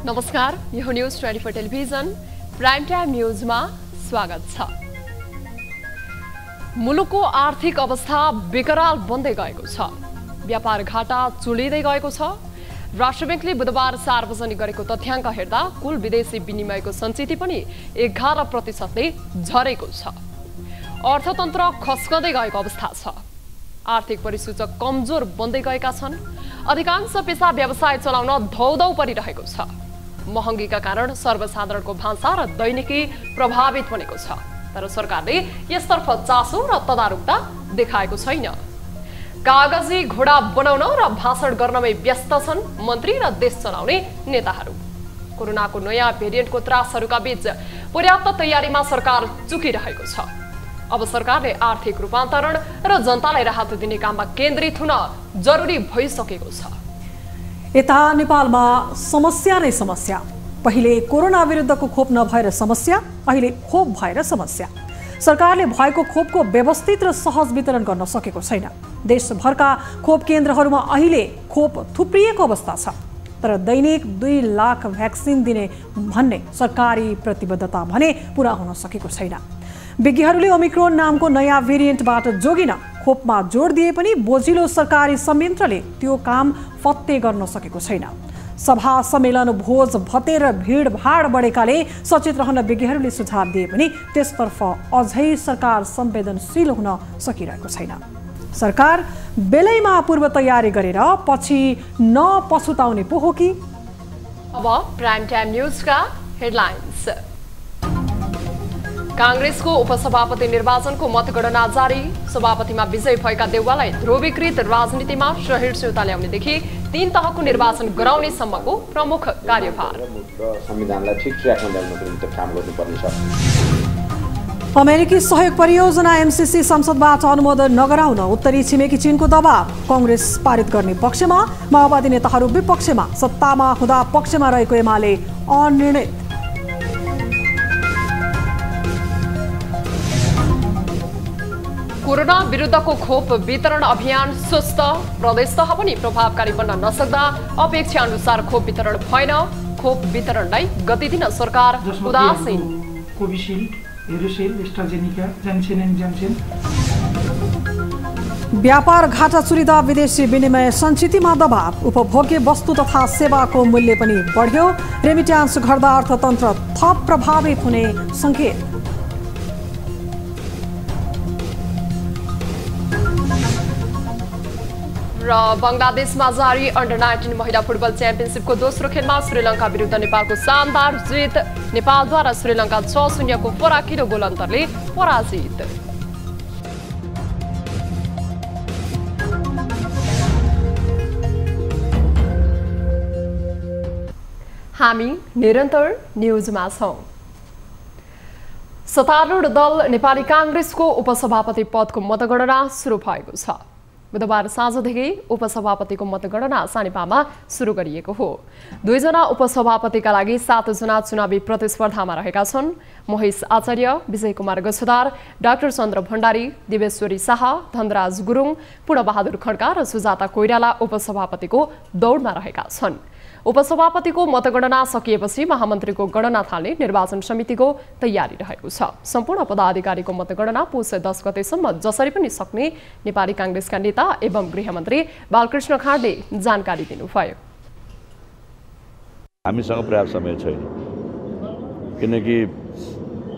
नमस्कार, यो news 24 television prime time न्यूजमा स्वागत छ। मुलुकको आर्थिक अवस्था बेकराल बन्दै गएको छ। व्यापार घाटा चुलिँदै गएको छ। राष्ट्र बैंकले बुधबार सार्वजनिक गरेको तथ्याङ्क हेर्दा कुल विदेशी विनिमयको सञ्चिति पनि 11% झरेको छ। अर्थतन्त्र खस्कँदै गएको अवस्था छ। आर्थिक परिसूचक कमजोर बन्दै गएका छन्। अधिकांश पेशा व्यवसाय चलाउन धौधौ परिरहेको छ। महँगीका कारण सर्वसाधारणको भान्सा र दैनिकी प्रभावित बनेको छ। तर सरकारले यसतर्फ चासो र तदारुकता देखाएको छैन। कागजी घोडा बनाउन र भाषण गर्नमै व्यस्त छन् मन्त्री र देश चलाउने नेताहरू। कोरोनाको नयाँ भेरिएन्टको त्रासहरूका बीच पर्याप्त तयारीमा सरकार चुकिरहेको छ। अब सरकारले आर्थिक रूपान्तरण र जनतालाई राहत दिने काममा केन्द्रित हुन जरुरी भइसकेको छ। यता नेपालमा समस्या नै समस्या। पहिले कोरोना विरुद्धको खोप नभएर समस्या, अहिले खोप भएर समस्या। सरकारले भएको खोपको व्यवस्थित र सहज वितरण गर्न सकेको छैन। देशभरका खोप केन्द्रहरूमा अहिले खोप थुप्रिएको अवस्था छ। तर दैनिक 2 लाख भ्याक्सिन दिने भन्ने सरकारी प्रतिबद्धता भने पूरा हुन सकेको छैन। विज्ञहरूले ओमिक्रोन नामको नयाँ भेरिएन्टबाट जोगिन खोपमा जोड दिए पनि बोजिलो सरकारी संयन्त्रले त्यो काम फत्ते गर्न सकेको छैन। सभा सम्मेलन भोज भतेर भिडभाड बढेकाले सचेत रहन विज्ञहरूले सुझाव दिए पनि त्यसतर्फ अझै सरकार संवेदनशील हुन सकिरहेको छैन। सरकार बेलैमा पूर्व तयारी गरेर पछि नपछुताउने पो हो कि? अब प्राइम टाइम न्यूजका हेडलाइन्स। कांग्रेसको उपसभापति निर्वाचनको मतगणना जारी। सभापतिमा विजय भएका देउवालाई ध्रुवीकृत राजनीतिमा सहिष्णुता ल्याउनेदेखि 3 तहको निर्वाचन गराउने सम्मको प्रमुख कार्यभार। संविधानलाई ठिक ट्र्याकमा ल्याउनको निम्ति काम गर्नुपर्ने छ। अमेरिकी सहयोग परियोजना एमसीसी संसदबाट अनुमोदन नगराउन उत्तरी छिमेकी चीनको दबाव। कांग्रेस पारित गर्ने पक्षमा, माओवादी नेताहरू विपक्षमा। सत्तामा हुँदा पक्षमा रहेको एमाले अनिर्णित। कोरोना विरुद्धको खोप वितरण अभियान सुस्त। प्रदेश तह पनि प्रभावकारी बन्न नसक्दा अपेक्षा अनुसार खोप वितरण भएन। खोप वितरणलाई गति दिन सरकार उदासीन। Covishield, aerosol, AstraZeneca, Johnson and Johnson. व्यापार घाटा चुलिँदा विदेशी विनिमय सञ्चितिमा दबाव। उपभोग्य वस्तु तथा सेवाको मूल्य पनि बढ्यो। रेमिट्यान्स घट्दा अर्थतन्त्र थप प्रभावित हुने संकेत। र बंगलादेशमा जारी अन्डर-19 महिला फुटबल च्याम्पियनसिपको दोस्रो खेलमा श्रीलङ्का विरुद्ध नेपालको शानदार जित। नेपालद्वारा श्रीलङ्का 6-0 को फराकिलो गोल अन्तरले पराजित। हामी निरन्तर न्यूजमा छौं। सत्तारूढ दल नेपाली कांग्रेसको उपसभापति पदको मतगणना सुरु भएको छ। बुधबार साँझदेखि उपसभापतिको मतगणना सानिपामा सुरु गरिएको हो। 2 जना उपसभापतिका लागि 7 जना चुनावी प्रतिस्पर्धामा रहेका छन्। महेश आचार्य, विजय कुमार गछुदार, डाक्टर चन्द्र भण्डारी, दिवेश्वरी शाह, धनराज गुरुङ, पूर्णबहादुर खड्का र सुजाता कोइराला उपसभापतिको दौडमा रहेका छन्। उपसभापतिको मतगणना सकिएपछि महामन्त्रीको गणना थाल्ने निर्वाचन समितिको तयारी रहेको छ। सम्पूर्ण पदाधिकारीको मतगणना पुष 10 गतेसम्म जसरी पनि सक्ने नेपाली कांग्रेसका नेता एवं गृहमन्त्री बालकृष्ण खाँडले जानकारी दिनुभयो। हामीसँग पर्याप्त समय छैन, किनकि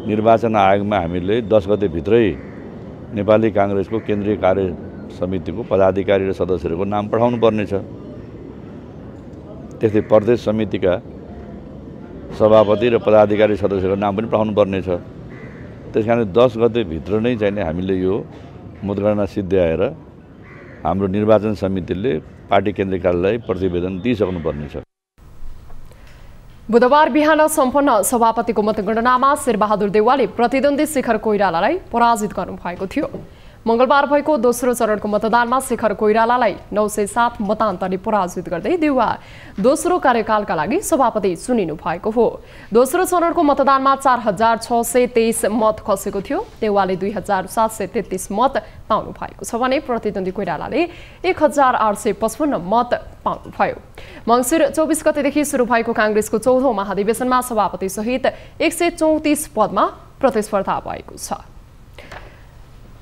निर्वाचन आयोगमा हामीले 10 गते भित्रै नेपाली कांग्रेसको केन्द्रीय कार्य समितिको पदाधिकारी र सदस्यहरूको नाम पठाउनु पर्नेछ। त्यस्तै प्रदेश समितिका सभापति र पदाधिकारी सदस्यहरूको नाम पनि पठाउनु पर्नेछ। त्यसकारण 10 गते भित्र नै चाहिँ हामीले यो मतगणना सिद्ध्याएर हाम्रो निर्वाचन समितिले पार्टी केन्द्रीय कार्यालयलाई प्रतिवेदन दिइसक्नु पर्नेछ। बुधबार बिहान सम्पन्न सभापतिको मतगणनामा शेरबहादुर देउवाले प्रतिद्वन्दी शेखर कोइरालालाई पराजित गर्नुभएको थियो। मंगलबार भएको दोस्रो चरणको मतदानमा शेखर कोइरालालाई 907 मतान्तरले पराजित गर्दै देउवा दोस्रो कार्यकालका लागि सभापति चुनिनु भएको हो। दोस्रो चरणको मतदानमा 4623 मत खसेको थियो। देउवाले 2733 मत पाउनु भएको छ भने प्रतिद्वन्दी कोइरालाले 1855 मत पाउनुभयो। मङ्सिर 24 गतेदेखि सुरु भएको कांग्रेसको 14औं महाधिवेशनमा सभापति सहित 134 पदमा प्रतिस्पर्धा भएको छ।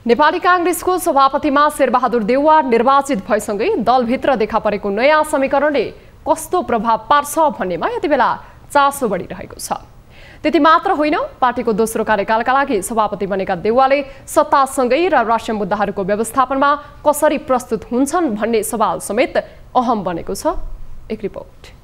नेपाली कांग्रेसको सभापतिमा शेरबहादुर देउवा निर्वाचित भएसँगै दलभित्र देखा परेको नयाँ समीकरणले कस्तो प्रभाव पार्छ भन्नेमा यति बेला चासो बढिरहेको छ। त्यति मात्र होइन, पार्टीको दोस्रो कार्यकालका लागि सभापति बनेका देउवाले सत्तासँगै र राष्ट्रिय मुद्दाहरूको व्यवस्थापनमा कसरी प्रस्तुत हुन्छन् भन्ने सवाल समेत अहम बनेको छ। एक रिपोर्ट।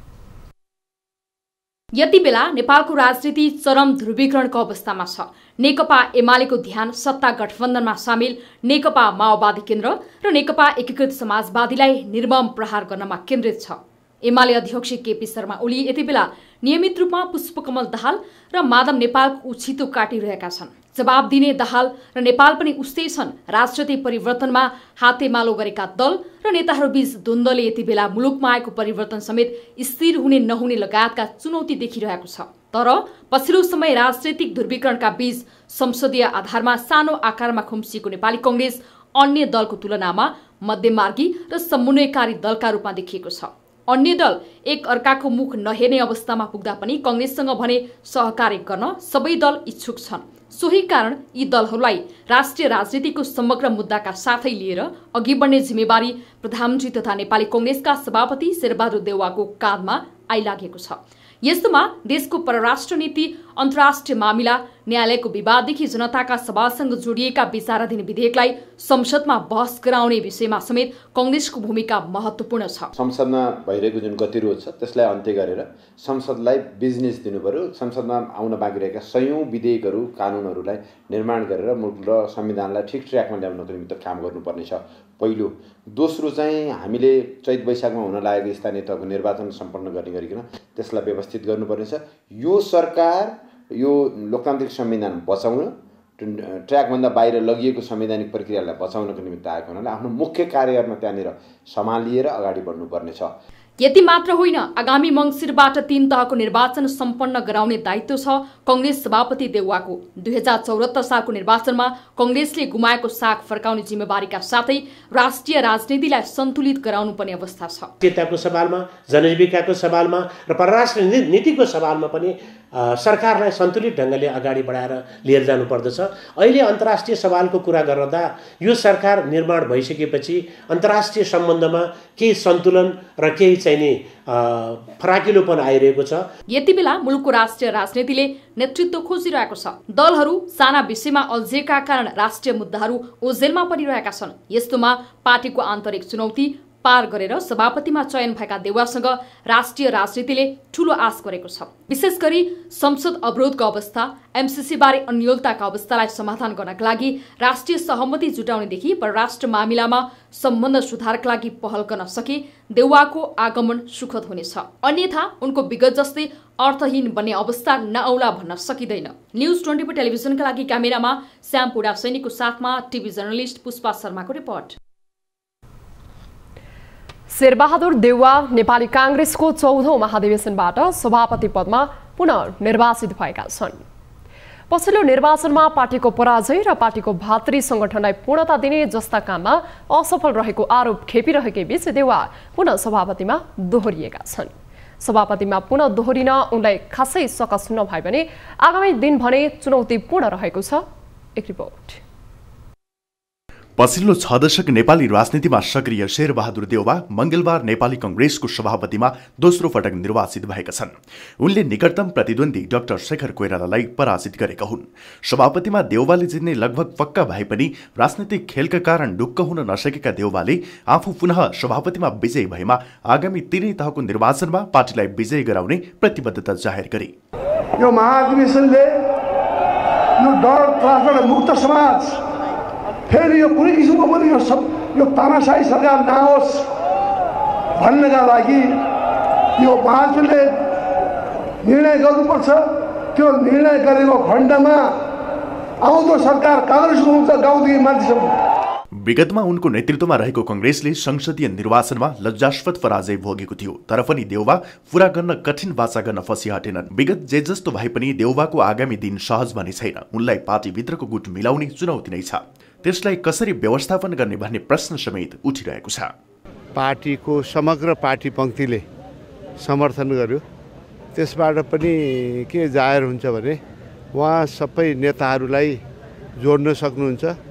यति बेला नेपालको राजनीति चरम ध्रुवीकरणको अवस्थामा छ। नेकपा एमालेको ध्यान सत्ता गठबन्धनमा सामेल नेकपा माओवादी केन्द्र र नेकपा एकीकृत समाजवादीलाई निर्मम प्रहार गर्नमा केन्द्रित छ। एमाले अध्यक्ष केपी शर्मा ओली यति बेला नियमित रूपमा पुष्पकमल दाहाल र माधव नेपालको उछितो काटिरहेका छन्। जवाब दिने दाहाल र नेपाल पनि उस्तै छन्। राजनीतिक परिवर्तनमा हातेमालो गरेका दल र नेताहरूबीच द्वन्द्वले यति बेला मुलुकमा आएको परिवर्तन समेत स्थिर हुने नहुने लगायतका चुनौती देखिरहेको छ। तर पछिल्लो समय राजनैतिक ध्रुवीकरणका बीच संसदीय आधारमा सानो आकारमा खुम्सिएको नेपाली कांग्रेस अन्य दलको तुलनामा मध्यमार्गी र समन्वयकारी दलका रूपमा देखिएको छ। अन्य दल एक अर्काको मुख नहेर्ने अवस्थामा पुग्दा पनि कांग्रेससँग भने सहकार्य गर्न सबै दल इच्छुक छन्। सोही कारण यी दलहरूलाई राष्ट्रिय राजनीतिको समग्र मुद्दाका साथै लिएर अघि बढ्ने जिम्मेवारी प्रधानमन्त्री तथा नेपाली कांग्रेसका सभापति शेरबहादुर देउवाको काँधमा आइलागेको छ। यस्तोमा देशको परराष्ट्र नीति, अन्तर्राष्ट्रिय मामिला, न्यायालयको विवाददेखि जनताका सवालसँग जोडिएका विचाराधीन विधेयकलाई संसदमा बहस गराउने विषयमा समेत कांग्रेसको भूमिका महत्त्वपूर्ण छ। संसदमा भइरहेको जुन गतिरोध छ त्यसलाई अन्त्य गरेर संसदलाई बिजनेस दिनु पर्यो। संसदमा आउन बाँकी रहेका सयौं विधेयकहरू, कानुनहरूलाई निर्माण गरेर मुलुक र संविधानलाई ठिक ट्र्याकमा ल्याउनको निमित्त काम गर्नुपर्ने छ पहिलो। दोस्रो चाहिँ हामीले चैत वैशाखमा हुन लागेको स्थानीय तहको निर्वाचन सम्पन्न गर्ने गरिकन त्यसलाई व्यवस्थित गर्नुपर्नेछ। यो सरकार यो लोकतान्त्रिक संविधान बचाउन, ट्र्याकभन्दा बाहिर लगिएको संवैधानिक प्रक्रियालाई बचाउनको निमित्त आएको हुनाले आफ्नो मुख्य कार्यहरूमा त्यहाँनिर सम्हालिएर अगाडि बढ्नुपर्नेछ। यति मात्र होइन, आगामी मङ्सिरबाट 3 तहको निर्वाचन सम्पन्न गराउने दायित्व छ कांग्रेस सभापति देउवाको। 2074 सालको निर्वाचनमा कांग्रेसले गुमाएको साख फर्काउने जिम्मेवारीका साथै राष्ट्रिय राजनीतिलाई सन्तुलित गराउनु पर्ने अवस्था छ। चेताको सवालमा, जनजीविकाको सवालमा र परराष्ट्र नीतिको सवालमा पनि सरकारलाई सन्तुलित ढङ्गले अगाडि बढाएर लिएर जानुपर्दछ। अहिले अन्तर्राष्ट्रिय सवालको कुरा गर्दा यो सरकार निर्माण भइसकेपछि अन्तर्राष्ट्रिय सम्बन्धमा केही सन्तुलन र केही चाहिने फराकिलोपन आइरहेको छ। यति बेला मुलुकको राष्ट्रिय राजनीतिले नेतृत्व खोजिरहेको छ। दलहरू साना विषयमा अल्झेका कारण राष्ट्रिय मुद्दाहरू ओझेलमा परिरहेका छन्। यस्तोमा पार्टीको आन्तरिक चुनौती पार गरेर सभापतिमा चयन भएका देउवासँग राष्ट्रिय राजनीतिले ठूलो आश गरेको छ। विशेष गरी संसद अवरोधको अवस्था, एमसीसी बारे अन्योलताका अवस्थालाई समाधान गर्नका लागि राष्ट्रिय सहमति जुटाउनेदेखि परराष्ट्र मामिलामा सम्बन्ध सुधारका लागि पहल गर्न सके देउवाको आगमन सुखद हुनेछ। अन्यथा उनको विगत जस्तै अर्थहीन बन्ने अवस्था नआउला भन्न सकिँदैन। न्यूज 24 टेलिभिजनका लागि क्यामेरामा श्याम पुडा सैनिकको साथमा टिभी जर्नलिस्ट पुष्पा शर्माको रिपोर्ट। शेरबहादुर देउवा नेपाली कांग्रेसको 14औं महाधिवेशनबाट सभापति पदमा पुनः निर्वाचित भएका छन्। पछिल्लो निर्वाचनमा पार्टीको पराजय र पार्टीको भातृ संगठनलाई पूर्णता दिने जस्ता काममा असफल रहेको आरोप खेपिरहेकै बीच देउवा पुनः सभापतिमा दोहोरिएका छन्। सभापतिमा पुनः दोहोरिन उनलाई खासै सकस नभए पनि आगामी दिन भने चुनौतीपूर्ण रहेको छ। एक रिपोर्ट। पछिल्लो 6 दशक नेपाली राजनीतिमा सक्रिय शेरबहादुर देउवा मंगलबार नेपाली कांग्रेसको सभापतिमा दोस्रो पटक निर्वाचित भएका छन्। उनले निकटतम प्रतिद्वन्दी डाक्टर शेखर कोइरालालाई पराजित गरेका हुन्। सभापतिमा देउवाले जित्ने लगभग पक्का भए पनि राजनीतिक खेलका कारण ढुक्क हुन नसकेका देउवाले आफू पुनः सभापतिमा विजयी भएमा आगामी 3 तहको निर्वाचनमा पार्टीलाई विजयी गराउने प्रतिबद्धता जाहेर गरे। यो महाधिवेशनले यो डर त्रासबाट मुक्त समाज फेरि यो कुनै किसिमको पनि यो तानाशाही सरकार नआओस् भन्नका लागि यो महाधिवेशनले निर्णय गर्नुपर्छ। त्यो निर्णय गरेको खण्डमा आउँदो सरकार काङ्ग्रेसको हुन्छ गाउँदेखि माथिसम्म विगतमा उनको नेतृत्वमा रहेको कांग्रेसले संसदीय निर्वाचनमा लज्जास्पद पराजय भोगेको थियो, तर पनि देउबा पूरा गर्न कठिन वाचा गर्न फसिहटेनन्। विगत जे जस्तो भए पनि देउबाको आगामी दिन सहज भने छैन। उनलाई पार्टीभित्रको गुट मिलाउने चुनौती नै छ। त्यसलाई कसरी व्यवस्थापन गर्ने भन्ने प्रश्न समेत उठिरहेको छ। पार्टीको समग्र पार्टी पंक्तिले समर्थन गर्यो, त्यसबाट पनि के जाहेर हुन्छ भने उहाँ सबै नेताहरूलाई जोड्न सक्नुहुन्छ।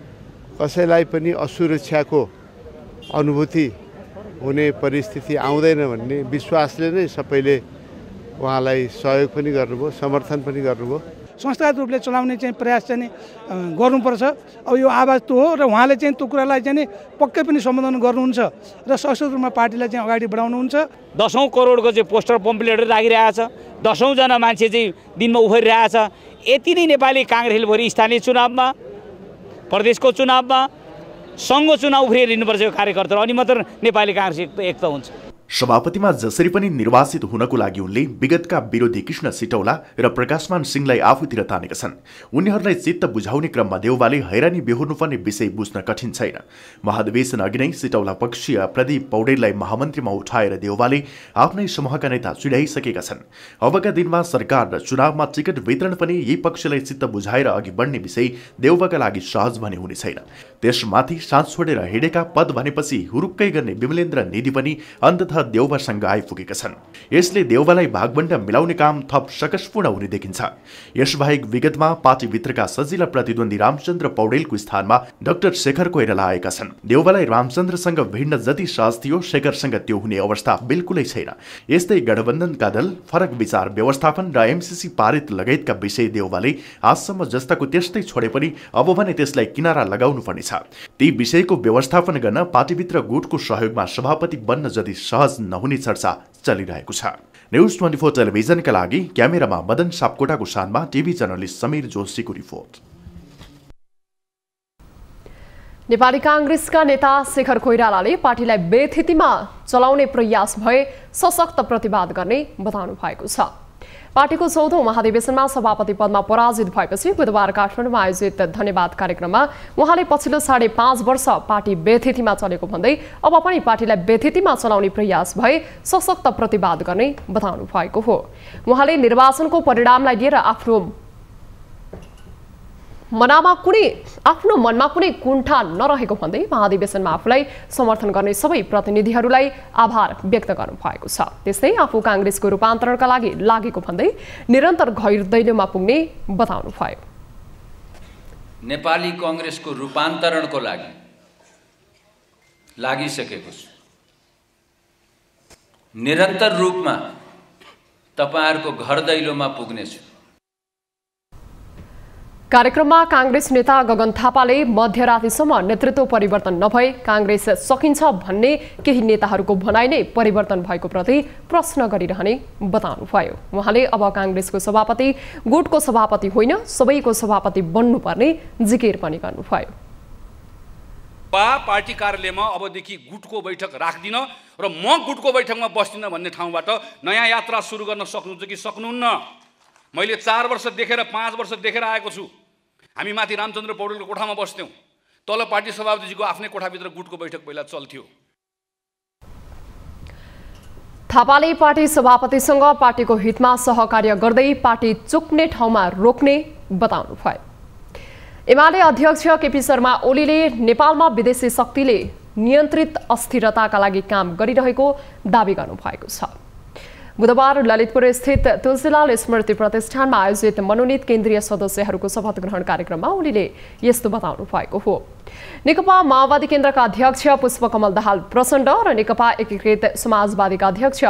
कसैलाई पनि असुरक्षाको अनुभूति हुने परिस्थिति आउँदैन भन्ने विश्वासले नै सबैले उहाँलाई सहयोग पनि गर्नुभयो, समर्थन पनि गर्नुभयो। संस्थागत रूपले चलाउने चाहिँ प्रयास चाहिँ गर्नुपर्छ। अब यो आवाज त्यो हो र उहाँले चाहिँ त्यो कुरालाई चाहिँ पक्कै पनि सम्बोधन गर्नुहुन्छ र सशक्त रूपमा पार्टीलाई चाहिँ अगाडि बढाउनुहुन्छ। 10औं करोडको चाहिँ पोस्टर पम्पलेटहरू राखिरहेछ, 10औं जना मान्छे चाहिँ दिनमा उफरिरहेछ। यति नै नेपाली कांग्रेसले भोलि स्थानीय चुनावमा, प्रदेशको चुनावमा, सङ्घको चुनाव उफ्रिदिनुपर्छ यो कार्यकर्ताहरू, अनि मात्र नेपाली कांग्रेस एक त हुन्छ। सभापतिमा जसरी पनि निर्वाचित हुनको लागि उनले विगतका विरोधी कृष्ण सिटौला र प्रकाशमान सिंहलाई आफूतिर तानेका छन्। उनीहरूलाई चित्त बुझाउने क्रममा देउबाले हैरानी बेहोर्नुपर्ने विषय बुझ्न कठिन छैन। महाधिवेशन अघि नै सिटौला पक्षीय प्रदीप पौडेललाई महामन्त्रीमा उठाएर देउबाले आफ्नै समूहका नेता चिडाइसकेका छन्। अबका दिनमा सरकार र चुनावमा टिकट वितरण पनि यही पक्षलाई चित्त बुझाएर अघि बढ्ने विषय देउबाका लागि सहज भने हुने छैन। त्यसमाथि साथ छोडेर हिँडेका पद भनेपछि हुरुक्कै गर्ने विमलेन्द्र निधि पनि अन्ततः देउबासँग आइपुगेका छन्। यसले देउबालाई भागबण्ड मिलाउने काम थप सकसपूर्ण हुने देखिन्छ। यसबाहेक विगतमा पार्टीभित्रका सजिला प्रतिद्वन्दी रामचन्द्र पौडेलको स्थानमा डाक्टर शेखर कोइराला आएका छन्। देउबालाई रामचन्द्रसँग भिड्न जति सहज थियो, शेखरसँग त्यो हुने अवस्था बिल्कुलै छैन। यस्तै गठबन्धनका दल, फरक विचार व्यवस्थापन र एमसीसी पारित लगायतका विषय देउबाले आजसम्म जस्ताको त्यस्तै छोडे पनि अब भने त्यसलाई किनारा लगाउनु पर्नेछ। ती विषयको व्यवस्थापन गर्न पार्टीभित्र गुटको सहयोगमा सभापति बन्न जति सहज नहुने चर्चा चलिरहेको छ। न्यूज 24 टेलिभिजनका लागि क्यामेरामा मदन सापकोटाको साथमा टिभी जर्नलिस्ट समीर जोशीको रिपोर्ट। नेपाली कांग्रेसका नेता शेखर कोइरालाले पार्टीलाई बेथितिमा चलाउने प्रयास भए सशक्त प्रतिवाद गर्ने बताउनु भएको छ। पार्टीको 14औं महाधिवेशनमा सभापति पदमा पराजित भएपछि बुधबार काठमाडौँमा आयोजित धन्यवाद कार्यक्रममा उहाँले पछिल्लो 5.5 वर्ष पार्टी बेथितिमा चलेको भन्दै अब पनि पार्टीलाई बेथितिमा चलाउने प्रयास भए सशक्त प्रतिवाद गर्ने बताउनु भएको हो। उहाँले निर्वाचनको परिणामलाई लिएर आफ्नो मनमा कुनै कुण्ठा नरहेको भन्दै महाधिवेशनमा आफूलाई समर्थन गर्ने सबै प्रतिनिधिहरूलाई आभार व्यक्त गर्नु भएको छ। त्यस्तै आफू कांग्रेसको रूपान्तरणका लागि लागेको भन्दै निरन्तर गैरदैलोमा पुग्ने बताउनु भयो। नेपाली कांग्रेसको रूपान्तरणको लागि लागिसकेको छु। निरन्तर रूपमा तपाईहरुको घर दैलोमा पुग्नेछु। कार्यक्रममा कांग्रेस नेता गगन थापाले मध्यरातिसम्म नेतृत्व परिवर्तन नभए कांग्रेस सकिन्छ भन्ने केही नेताहरूको भनाइ नै परिवर्तन भएको प्रति प्रश्न गरिरहने बताउनुभयो। उहाँले अब कांग्रेसको सभापति गुटको सभापति होइन, सबैको सभापति बन्नुपर्ने जिकिर पनि गर्नुभयो। पार्टी कार्यालयमा अबदेखि गुटको बैठक राख्दिन र म गुटको बैठकमा बस्दिन भन्ने ठाउँबाट नयाँ यात्रा सुरु गर्न सक्नुहुन्छ कि सक्नुहुन्न? मैले 4 वर्ष देखेर 5 वर्ष देखेर आएको छु। हामी माथि रामचन्द्र पौडेलको कोठामा बस्थ्यौं, तल पार्टी सभापतिजीको आफ्नै कोठाभित्र गुटको बैठक पहिला चल्थ्यो। थापाले पार्टी सभापतिसँग पार्टीको हितमा सहकार्य गर्दै पार्टी चुक्ने ठाउँमा रोक्ने बताउनु भयो। एमाले अध्यक्ष केपी शर्मा ओलीले नेपालमा विदेशी शक्तिले नियन्त्रित अस्थिरताका लागि काम गरिरहेको दाबी गर्नुभएको छ। बुधबार ललितपुर स्थित तुलसीलाल स्मृति प्रतिष्ठानमा आयोजित मनोनित केन्द्रीय सदस्यहरूको शपथ ग्रहण कार्यक्रममा ओलीले यस्तो बताउनु भएको हो। नेकपा माओवादी केन्द्रका अध्यक्ष पुष्पकमल दाहाल प्रचण्ड र नेकपा एकीकृत समाजवादीका अध्यक्ष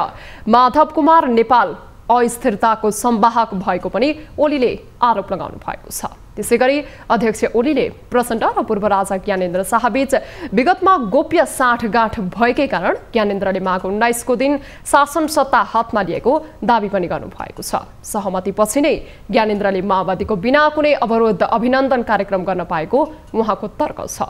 माधव कुमार नेपाल अस्थिरताको संवाहक भएको पनि ओलीले आरोप लगाउनु भएको छ। त्यसैगरी अध्यक्ष ओलीले प्रचण्ड र पूर्व राजा ज्ञानेन्द्र शाहबीच विगतमा गोप्य साँठगाँठ भएकै कारण ज्ञानेन्द्रले माघ 19 को दिन शासन सत्ता हातमा लिएको दाबी पनि गर्नु भएको छ। सहमतिपछि नै ज्ञानेन्द्रले माओवादीको बिना कुनै अवरोध अभिनन्दन कार्यक्रम गर्न पाएको उहाँको तर्क छ।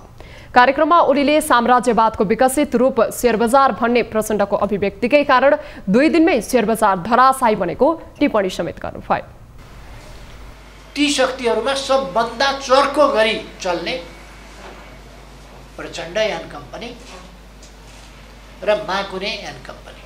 कार्यक्रममा ओलीले साम्राज्यवादको विकसित रूप शेयर बजार भन्ने प्रचण्डको अभिव्यक्तिकै कारण 2 दिनमै शेयर बजार धराशायी बनेको टिप्पणी समेत गर्नुभयो। ती शक्तिहरूमा सबभन्दा चर्को गरी चल्ने प्रचण्ड एन्ड कम्पनी र माकुने एन्ड कम्पनी।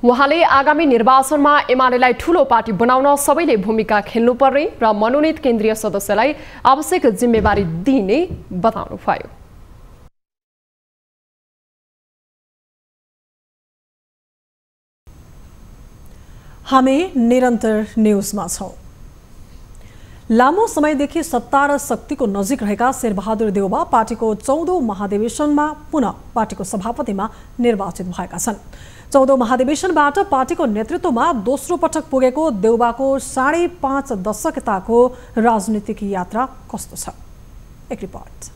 उहाँले आगामी निर्वाचनमा एमालेलाई ठूलो पार्टी बनाउन सबैले भूमिका खेल्नुपर्ने र मनोनित केन्द्रीय सदस्यलाई आवश्यक जिम्मेवारी दिने बताउनुभयो। हामी निरन्तर न्यूजमा छौं। लामो समयदेखि सत्ता र शक्तिको नजिक रहेका शेरबहादुर देउवा पार्टीको 14औं महाधिवेशनमा पुनः पार्टीको सभापतिमा निर्वाचित भएका छन्। 14औं महाधिवेशनबाट पार्टीको नेतृत्वमा दोस्रो पटक पुगेको देउवाको 5.5 दशकताको राजनीतिक यात्रा कस्तो छ? एक रिपोर्ट।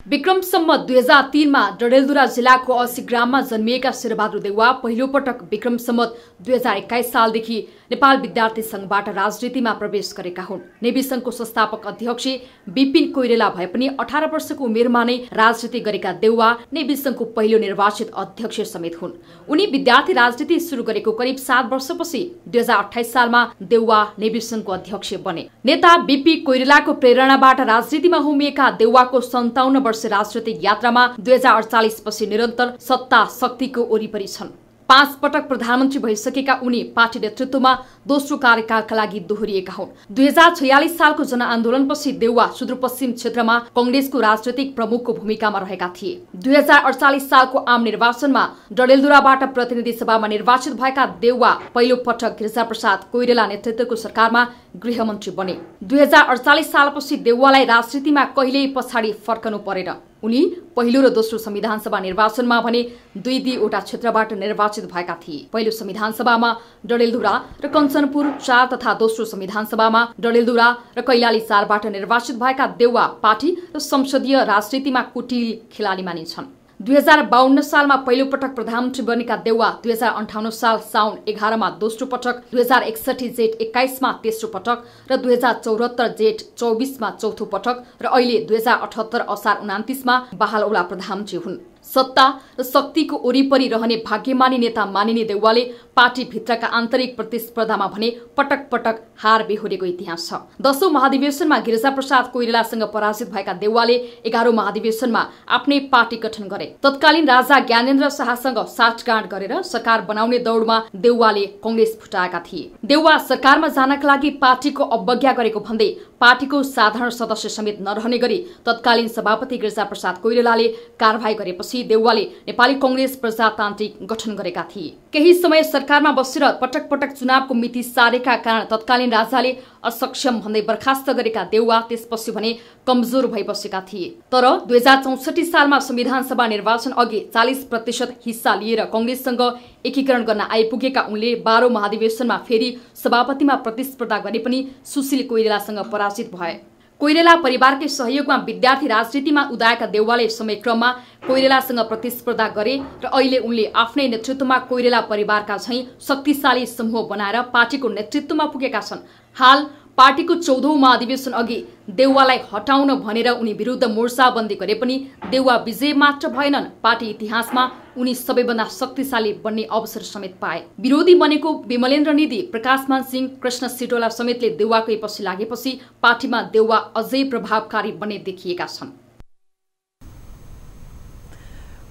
विक्रम सम्वत 2003 मा डडेलधुरा जिल्लाको 80 ग्राममा जन्मिएका शेरबहादुर देउवा पहिलो पटक विक्रम सम्वत 2021 सालदेखि नेपाल विद्यार्थी संघबाट राजनीतिमा प्रवेश गरेका हुन्। नेवी संघको संस्थापक अध्यक्ष बिपिन कोइरेला भए पनि 18 वर्षको उमेरमा नै राजनीति गरेका देउवा नेवी संघको पहिलो निर्वाचित अध्यक्ष समेत हुन्। उनी विद्यार्थी राजनीति सुरु गरेको करिब 7 वर्षपछि 2028 सालमा देउवा नेवी संघको अध्यक्ष बने। नेता बिपी कोइरेलाको प्रेरणाबाट राजनीतिमा होमिएका देउवाको 57 वर्ष राजनीतिक यात्रामा 2048 पछि निरन्तर सत्ता शक्तिको वरिपरि छन्। 5 पटक प्रधानमन्त्री भइसकेका उनी पार्टी नेतृत्वमा दोस्रो कार्यकालका लागि दोहोरिएका हुन्। 2046 सालको जनआन्दोलनपछि देउवा सुदूरपश्चिम क्षेत्रमा कांग्रेसको राजनीतिक प्रमुखको भूमिकामा रहेका थिए। 2048 सालको आम निर्वाचनमा डडेलधुराबाट प्रतिनिधि सभामा निर्वाचित भएका देउवा पहिलो पटक गिरिजाप्रसाद कोइरेला नेतृत्वको सरकारमा गृहमन्त्री बने। 2048 सालपछि देउवालाई राजनीतिमा कहिल्यै पछाडि फर्कनु परेन। उनी पहिलो र दोस्रो संविधान सभा निर्वाचनमा भने दुईवटा क्षेत्रबाट निर्वाचित भएका थिए। पहिलो संविधान सभामा डडेलधुरा र कञ्चनपुर 4 तथा दोस्रो संविधान सभामा डडेलधुरा र कैलाली 4बाट निर्वाचित भएका देउवा पार्टी र संसदीय राजनीतिमा कुटिल खेलाडी मानिन्छन्। 2052 सालमा पहिलो पटक प्रधानमन्त्री बनेका देउवा 2058 साल साउन 11 मा दोस्रो पटक, 2061 जेठ 21 मा तेस्रो पटक र 2074 जेठ 24 मा चौथो पटक र अहिले 2078 असार 29 मा बहालौला प्रधानमन्त्री हुन्। सत्ता र शक्तिको वरिपरि रहने भाग्यमानी नेता मानिने देउवाले पार्टी भित्रका आन्तरिक प्रतिस्पर्धामा भने पटक पटक हार बेहोरेको इतिहास छ। 10औं महाधिवेशनमा गिरिजाप्रसाद कोइरेलासँग पराजित भएका देउवाले 11औं महाधिवेशनमा आफ्नै पार्टी गठन गरे। तत्कालीन राजा ज्ञानेन्द्र शाहसँग साठगाँठ गरेर सरकार बनाउने दौडमा देउवाले कांग्रेस फुटाएका थिए। देउवा सरकारमा जानका लागि पार्टीको अवज्ञा गरेको भन्दै पार्टीको साधारण सदस्य समेत नरहने गरी तत्कालीन सभापति गिरिजाप्रसाद कोइरेलाले कारबाही गरेपछि देउवाले नेपाली कांग्रेस प्रजातान्त्रिक गठन गरेका थिए। केही समय सरकारमा बसेर पटक पटक चुनावको मिति सारेका कारण तत्कालीन राजाले असक्षम भन्दै बर्खास्त गरेका देउवा त्यसपछि भने कमजोर भई बसेका थिए। तर 2064 सालमा संविधान सभा निर्वाचन अघि 40% हिस्सा लिएर कांग्रेससँग एकीकरण गर्न आइपुगेका उनले 12औं महाधिवेशनमा फेरि सभापतिमा प्रतिस्पर्धा गरे पनि सुशील कोइरेलासँग पराजित भए। कोइरेला परिवारकै सहयोगमा विद्यार्थी राजनीतिमा उदाएका देउवाले समयक्रममा कोइरेलासँग प्रतिस्पर्धा गरे र अहिले उनले आफ्नै नेतृत्वमा कोइरेला परिवारका झैं शक्तिशाली समूह बनाएर पार्टीको नेतृत्वमा पुगेका छन्। हाल पार्टीको 14औं महाधिवेशन अघि देउवालाई हटाउन भनेर उनी विरुद्ध मोर्चाबन्दी गरे पनि देउवा विजय मात्र भएनन्, पार्टी इतिहासमा उनी सबैभन्दा शक्तिशाली बन्ने अवसर समेत पाए। विरोधी बनेको विमलेन्द्र निधि, प्रकाशमान सिंह, कृष्ण सिटोला समेतले देउवाकै पछि लागेपछि पार्टीमा देउवा अझै प्रभावकारी बन्ने देखिएका छन्।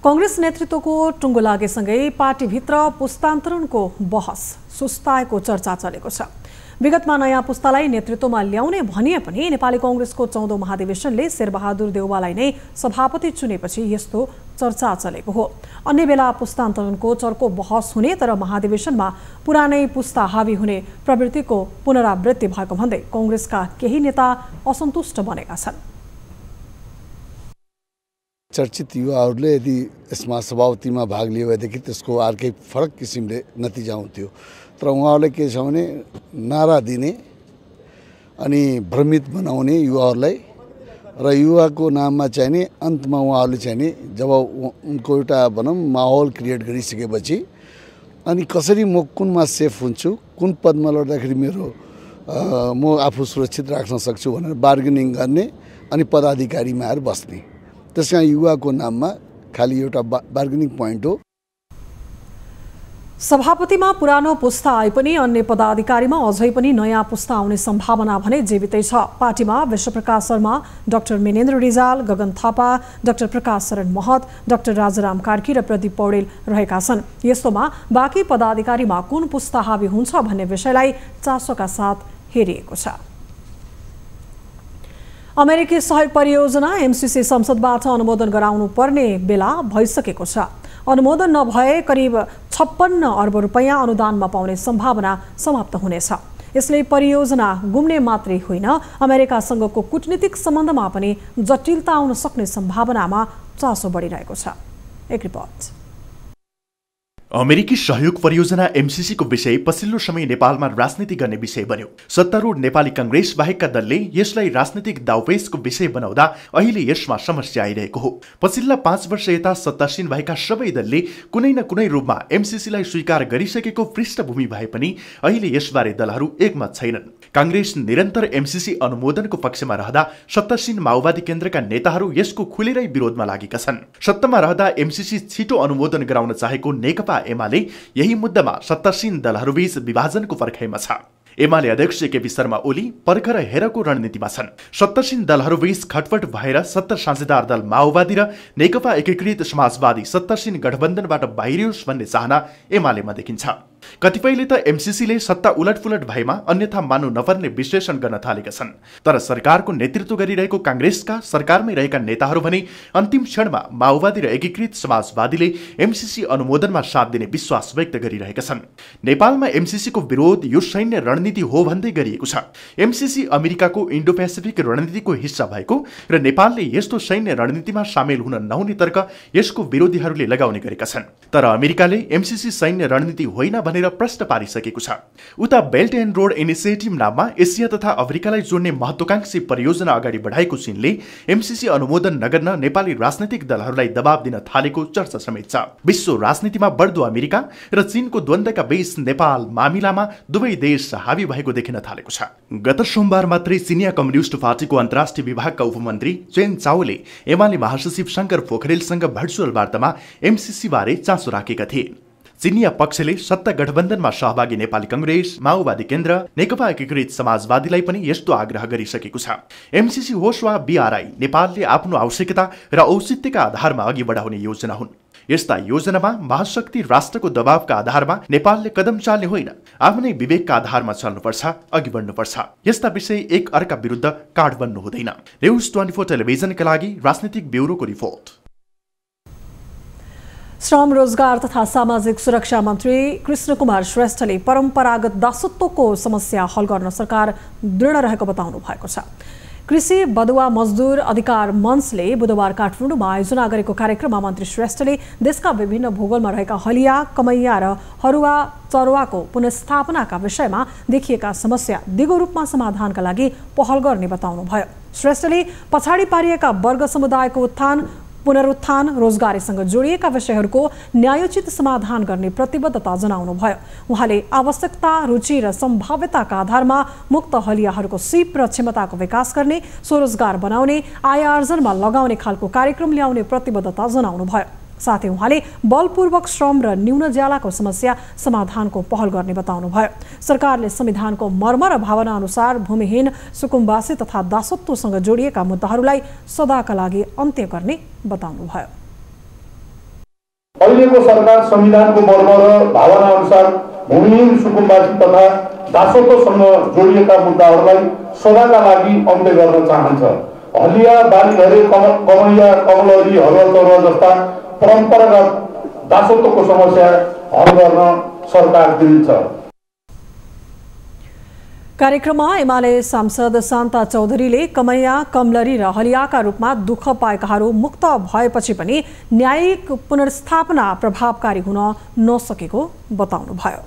कांग्रेस नेतृत्वको टुङ्गो लागेसँगै पार्टीभित्र पुस्तान्तरणको बहस सुस्ताएको चर्चा चलेको छ। विगतमा नयाँ पुस्तालाई नेतृत्वमा ल्याउने भनिए पनि नेपाली कांग्रेसको 14औं महाधिवेशनले शेरबहादुर देउवालाई नै सभापति चुनेपछि यस्तो चर्चा चलेको हो। अन्य बेला पुस्तान्तरणको चर्को बहस हुने तर महाधिवेशनमा पुरानै पुस्ता हावी हुने प्रवृत्तिको पुनरावृत्ति भएको भन्दै कांग्रेसका केही नेता असन्तुष्ट बनेका छन्। चर्चित युवाहरूले यदि यसमा सभापतिमा भाग लियो भनेदेखि त्यसको अर्कै फरक किसिमले नतिजा हुन्थ्यो। तर उहाँहरूले के छ भने नारा दिने अनि भ्रमित बनाउने युवाहरूलाई र युवाको नाममा चाहिँ नि अन्तमा उहाँहरूले चाहिँ नि जब उनको एउटा भनौँ माहौल क्रिएट गरिसकेपछि अनि कसरी म कुनमा सेफ हुन्छु, कुन पदमा लड्दाखेरि म आफू सुरक्षित राख्न सक्छु भनेर बार्गेनिङ गर्ने अनि पदाधिकारीमा आएर बस्ने, त्यसमा युवाको नाममा खालि एउटा बार्गेनिङ पोइन्ट हो। सभापतिमा पुरानो पुस्ता आए पनि अन्य पदाधिकारीमा अझै पनि नयाँ पुस्ता आउने सम्भावना भने जीवितै छ। पार्टीमा विश्वप्रकाश शर्मा, डाक्टर मेनेन्द्र रिजाल, गगन थापा, डाक्टर प्रकाश शरण महत, डाक्टर राजाराम कार्की र प्रदीप पौडेल रहेका छन्। यस्तोमा बाँकी पदाधिकारीमा कुन पुस्ता हावी हुन्छ भन्ने विषयलाई चासोका साथ हेरिएको छ। अमेरिकी सहयोग परियोजना एमसीसी संसदबाट अनुमोदन गराउनु पर्ने बेला भइसकेको छ। अनुमोदन नभए करिब 56 अर्ब रुपैयाँ अनुदानमा पाउने सम्भावना समाप्त हुनेछ। यसले परियोजना गुम्ने मात्रै होइन, अमेरिकासँगको कूटनीतिक सम्बन्धमा पनि जटिलता आउन सक्ने सम्भावनामा चासो बढिरहेको छ। एक रिपोर्ट। अमेरिकी सहयोग परियोजना एमसीसी को विषय पछिल्लो समय नेपालमा राजनीति गर्ने विषय बन्यो। सत्तारूढ नेपाली कांग्रेस बाहेकका दलले यसलाई राजनीतिक दाउपेचको विषय बनाउँदा अहिले यसमा समस्या आइरहेको हो। पछिल्ला 5 वर्ष यता सत्तासीन भएका सबै दलले कुनै न कुनै रूपमा एमसीसीलाई स्वीकार गरिसकेको पृष्ठभूमि भए पनि अहिले यसबारे दलहरू एकमत छैनन्। कांग्रेस निरन्तर एमसीसी अनुमोदनको पक्षमा रहँदा सत्तासीन माओवादी केन्द्रका नेताहरू यसको खुलेरै विरोधमा लागेका छन्। सत्तामा रहँदा एमसीसी छिटो अनुमोदन गराउन चाहेको नेकपा एमाले यही मुद्दामा सत्तासीन दलहरूबीच विभाजनको पर्खाइमा छ। एमाले अध्यक्ष केपी शर्मा ओली पर्खर हेरको रणनीतिमा छन्। सत्तासीन दलहरूबीच खटपट भएर सत्ता साझेदार दल माओवादी र नेकपा एकीकृत समाजवादी सत्तासीन गठबन्धनबाट बाहिरियोस् भन्ने चाहना एमालेमा देखिन्छ। कतिपयले त एमसीसीले सत्ता उलटपुलट भएमा अन्यथा मान्नु नपर्ने विश्लेषण गर्न थालेका छन्। तर सरकारको नेतृत्व गरिरहेको कांग्रेसका सरकारमै रहेका नेताहरू भने अन्तिम क्षणमा माओवादी र एकीकृत समाजवादीले एमसीसी अनुमोदनमा साथ दिने विश्वास व्यक्त गरिरहेका छन्। नेपालमा एमसीसीको विरोध यो सैन्य रणनीति हो भन्दै गरिएको छ। एमसीसी अमेरिकाको इन्डो पेसिफिक रणनीतिको हिस्सा भएको र नेपालले यस्तो सैन्य रणनीतिमा सामेल हुन नहुने तर्क यसको विरोधीहरूले लगाउने गरेका छन्। तर अमेरिकाले एमसीसी सैन्य रणनीति होइन भनेर प्रश्न पारिसकेको छ। उता बेल्ट एन्ड रोड इनिसिएटिभ नाममा एसिया तथा अफ्रिकालाई जोड्ने महत्वाकांक्षी परियोजना अगाडि बढाएको चीनले एमसीसी अनुमोदन नगर्न नेपाली राजनैतिक दलहरूलाई दबाव दिन थालेको चर्चा समेत छ। विश्व राजनीतिमा बढ्दो अमेरिका र चीनको द्वन्द्वका बीच नेपाल मामिलामा दुवै देश हावी भएको देखिन थालेको छ। गत सोमबार मात्रै चिनिया कम्युनिस्ट पार्टीको अन्तर्राष्ट्रिय विभागका उपमन्त्री चेन चाओले एमाले महासचिव शंकर पोखरेलसँग भर्चुअल वार्तामा एमसीसी बारे चासो राखेका थिए। चिनिया पक्षले सत्ता गठबन्धनमा सहभागी नेपाली कांग्रेस, माओवादी केन्द्र, नेकपा एकीकृत समाजवादीलाई पनि यस्तो आग्रह गरिसकेको छ। एमसीसी होस् वा बीआरआई नेपालले आफ्नो आवश्यकता र औचित्यका आधारमा अघि बढाउने योजना हुन्। यस्ता योजनामा महाशक्ति राष्ट्रको दबावका आधारमा नेपालले कदम चाल्ने होइन, आफ्नै विवेकका आधारमा चल्नुपर्छ, अघि बढ्नुपर्छ। यस्ता विषय एक अर्का विरुद्ध काठ बन्नु हुँदैन। न्यूज 24 टेलिभिजनका लागि राजनीतिक ब्युरोको रिपोर्ट। श्रम, रोजगार तथा सामाजिक सुरक्षा मन्त्री कृष्ण कुमार श्रेष्ठले परम्परागत दासत्वको समस्या हल गर्न सरकार दृढ रहेको बताउनु भएको छ। कृषि बदुवा मजदुर अधिकार मञ्चले बुधबार काठमाडौँमा आयोजना गरेको कार्यक्रममा मन्त्री श्रेष्ठले देशका विभिन्न भूगोलमा रहेका हलिया, कमैया र हरुवा चरुवाको पुनर्स्थापनाका विषयमा देखिएका समस्या दिगो रूपमा समाधानका लागि पहल गर्ने बताउनुभयो। श्रेष्ठले पछाडि पारिएका वर्ग समुदायको उत्थान, पुनरुत्थान, रोजगारीसँग जोडिएका विषयहरूको न्यायोचित समाधान गर्ने प्रतिबद्धता जनाउनुभयो। उहाँले आवश्यकता, रुचि र सम्भाव्यताका आधारमा मुक्त हलियाहरूको सिप र क्षमताको विकास गर्ने, स्वरोजगार बनाउने, आय आर्जनमा लगाउने खालको कार्यक्रम ल्याउने प्रतिबद्धता जनाउनुभयो। साथै उहाँले बलपूर्वक श्रम र न्यून ज्यालाको समस्या समाधानको पहल गर्ने बताउनुभयो। सरकारले संविधानको मर्म र भावना अनुसार भूमिहीन, सुकुम्बासी तथा दासत्वसँग जोडिएका मुद्दाहरूलाई सदाका लागि अन्त्य गर्ने बताउनुभयो। अहिलेको सरकार संविधानको मर्म र भावना अनुसार भूमिहीन, सुकुम्बासी तथा दासत्वसँग जोडिएका मुद्दाहरूलाई सदाका लागि अन्त्य गर्न चाहन्छ। हलिया, बालीघरे, कमैया, कमलरी, हरुवा चरुवा जस्ता परम्परागत दासत्वको समस्या हल गर्न सरकार दृढ छ। कार्यक्रममा एमाले सांसद शान्ता चौधरीले कमैया, कमलरी र हलियाका रूपमा दुःख पाएकाहरू मुक्त भएपछि पनि न्यायिक पुनर्स्थापना प्रभावकारी हुन नसकेको बताउनुभयो।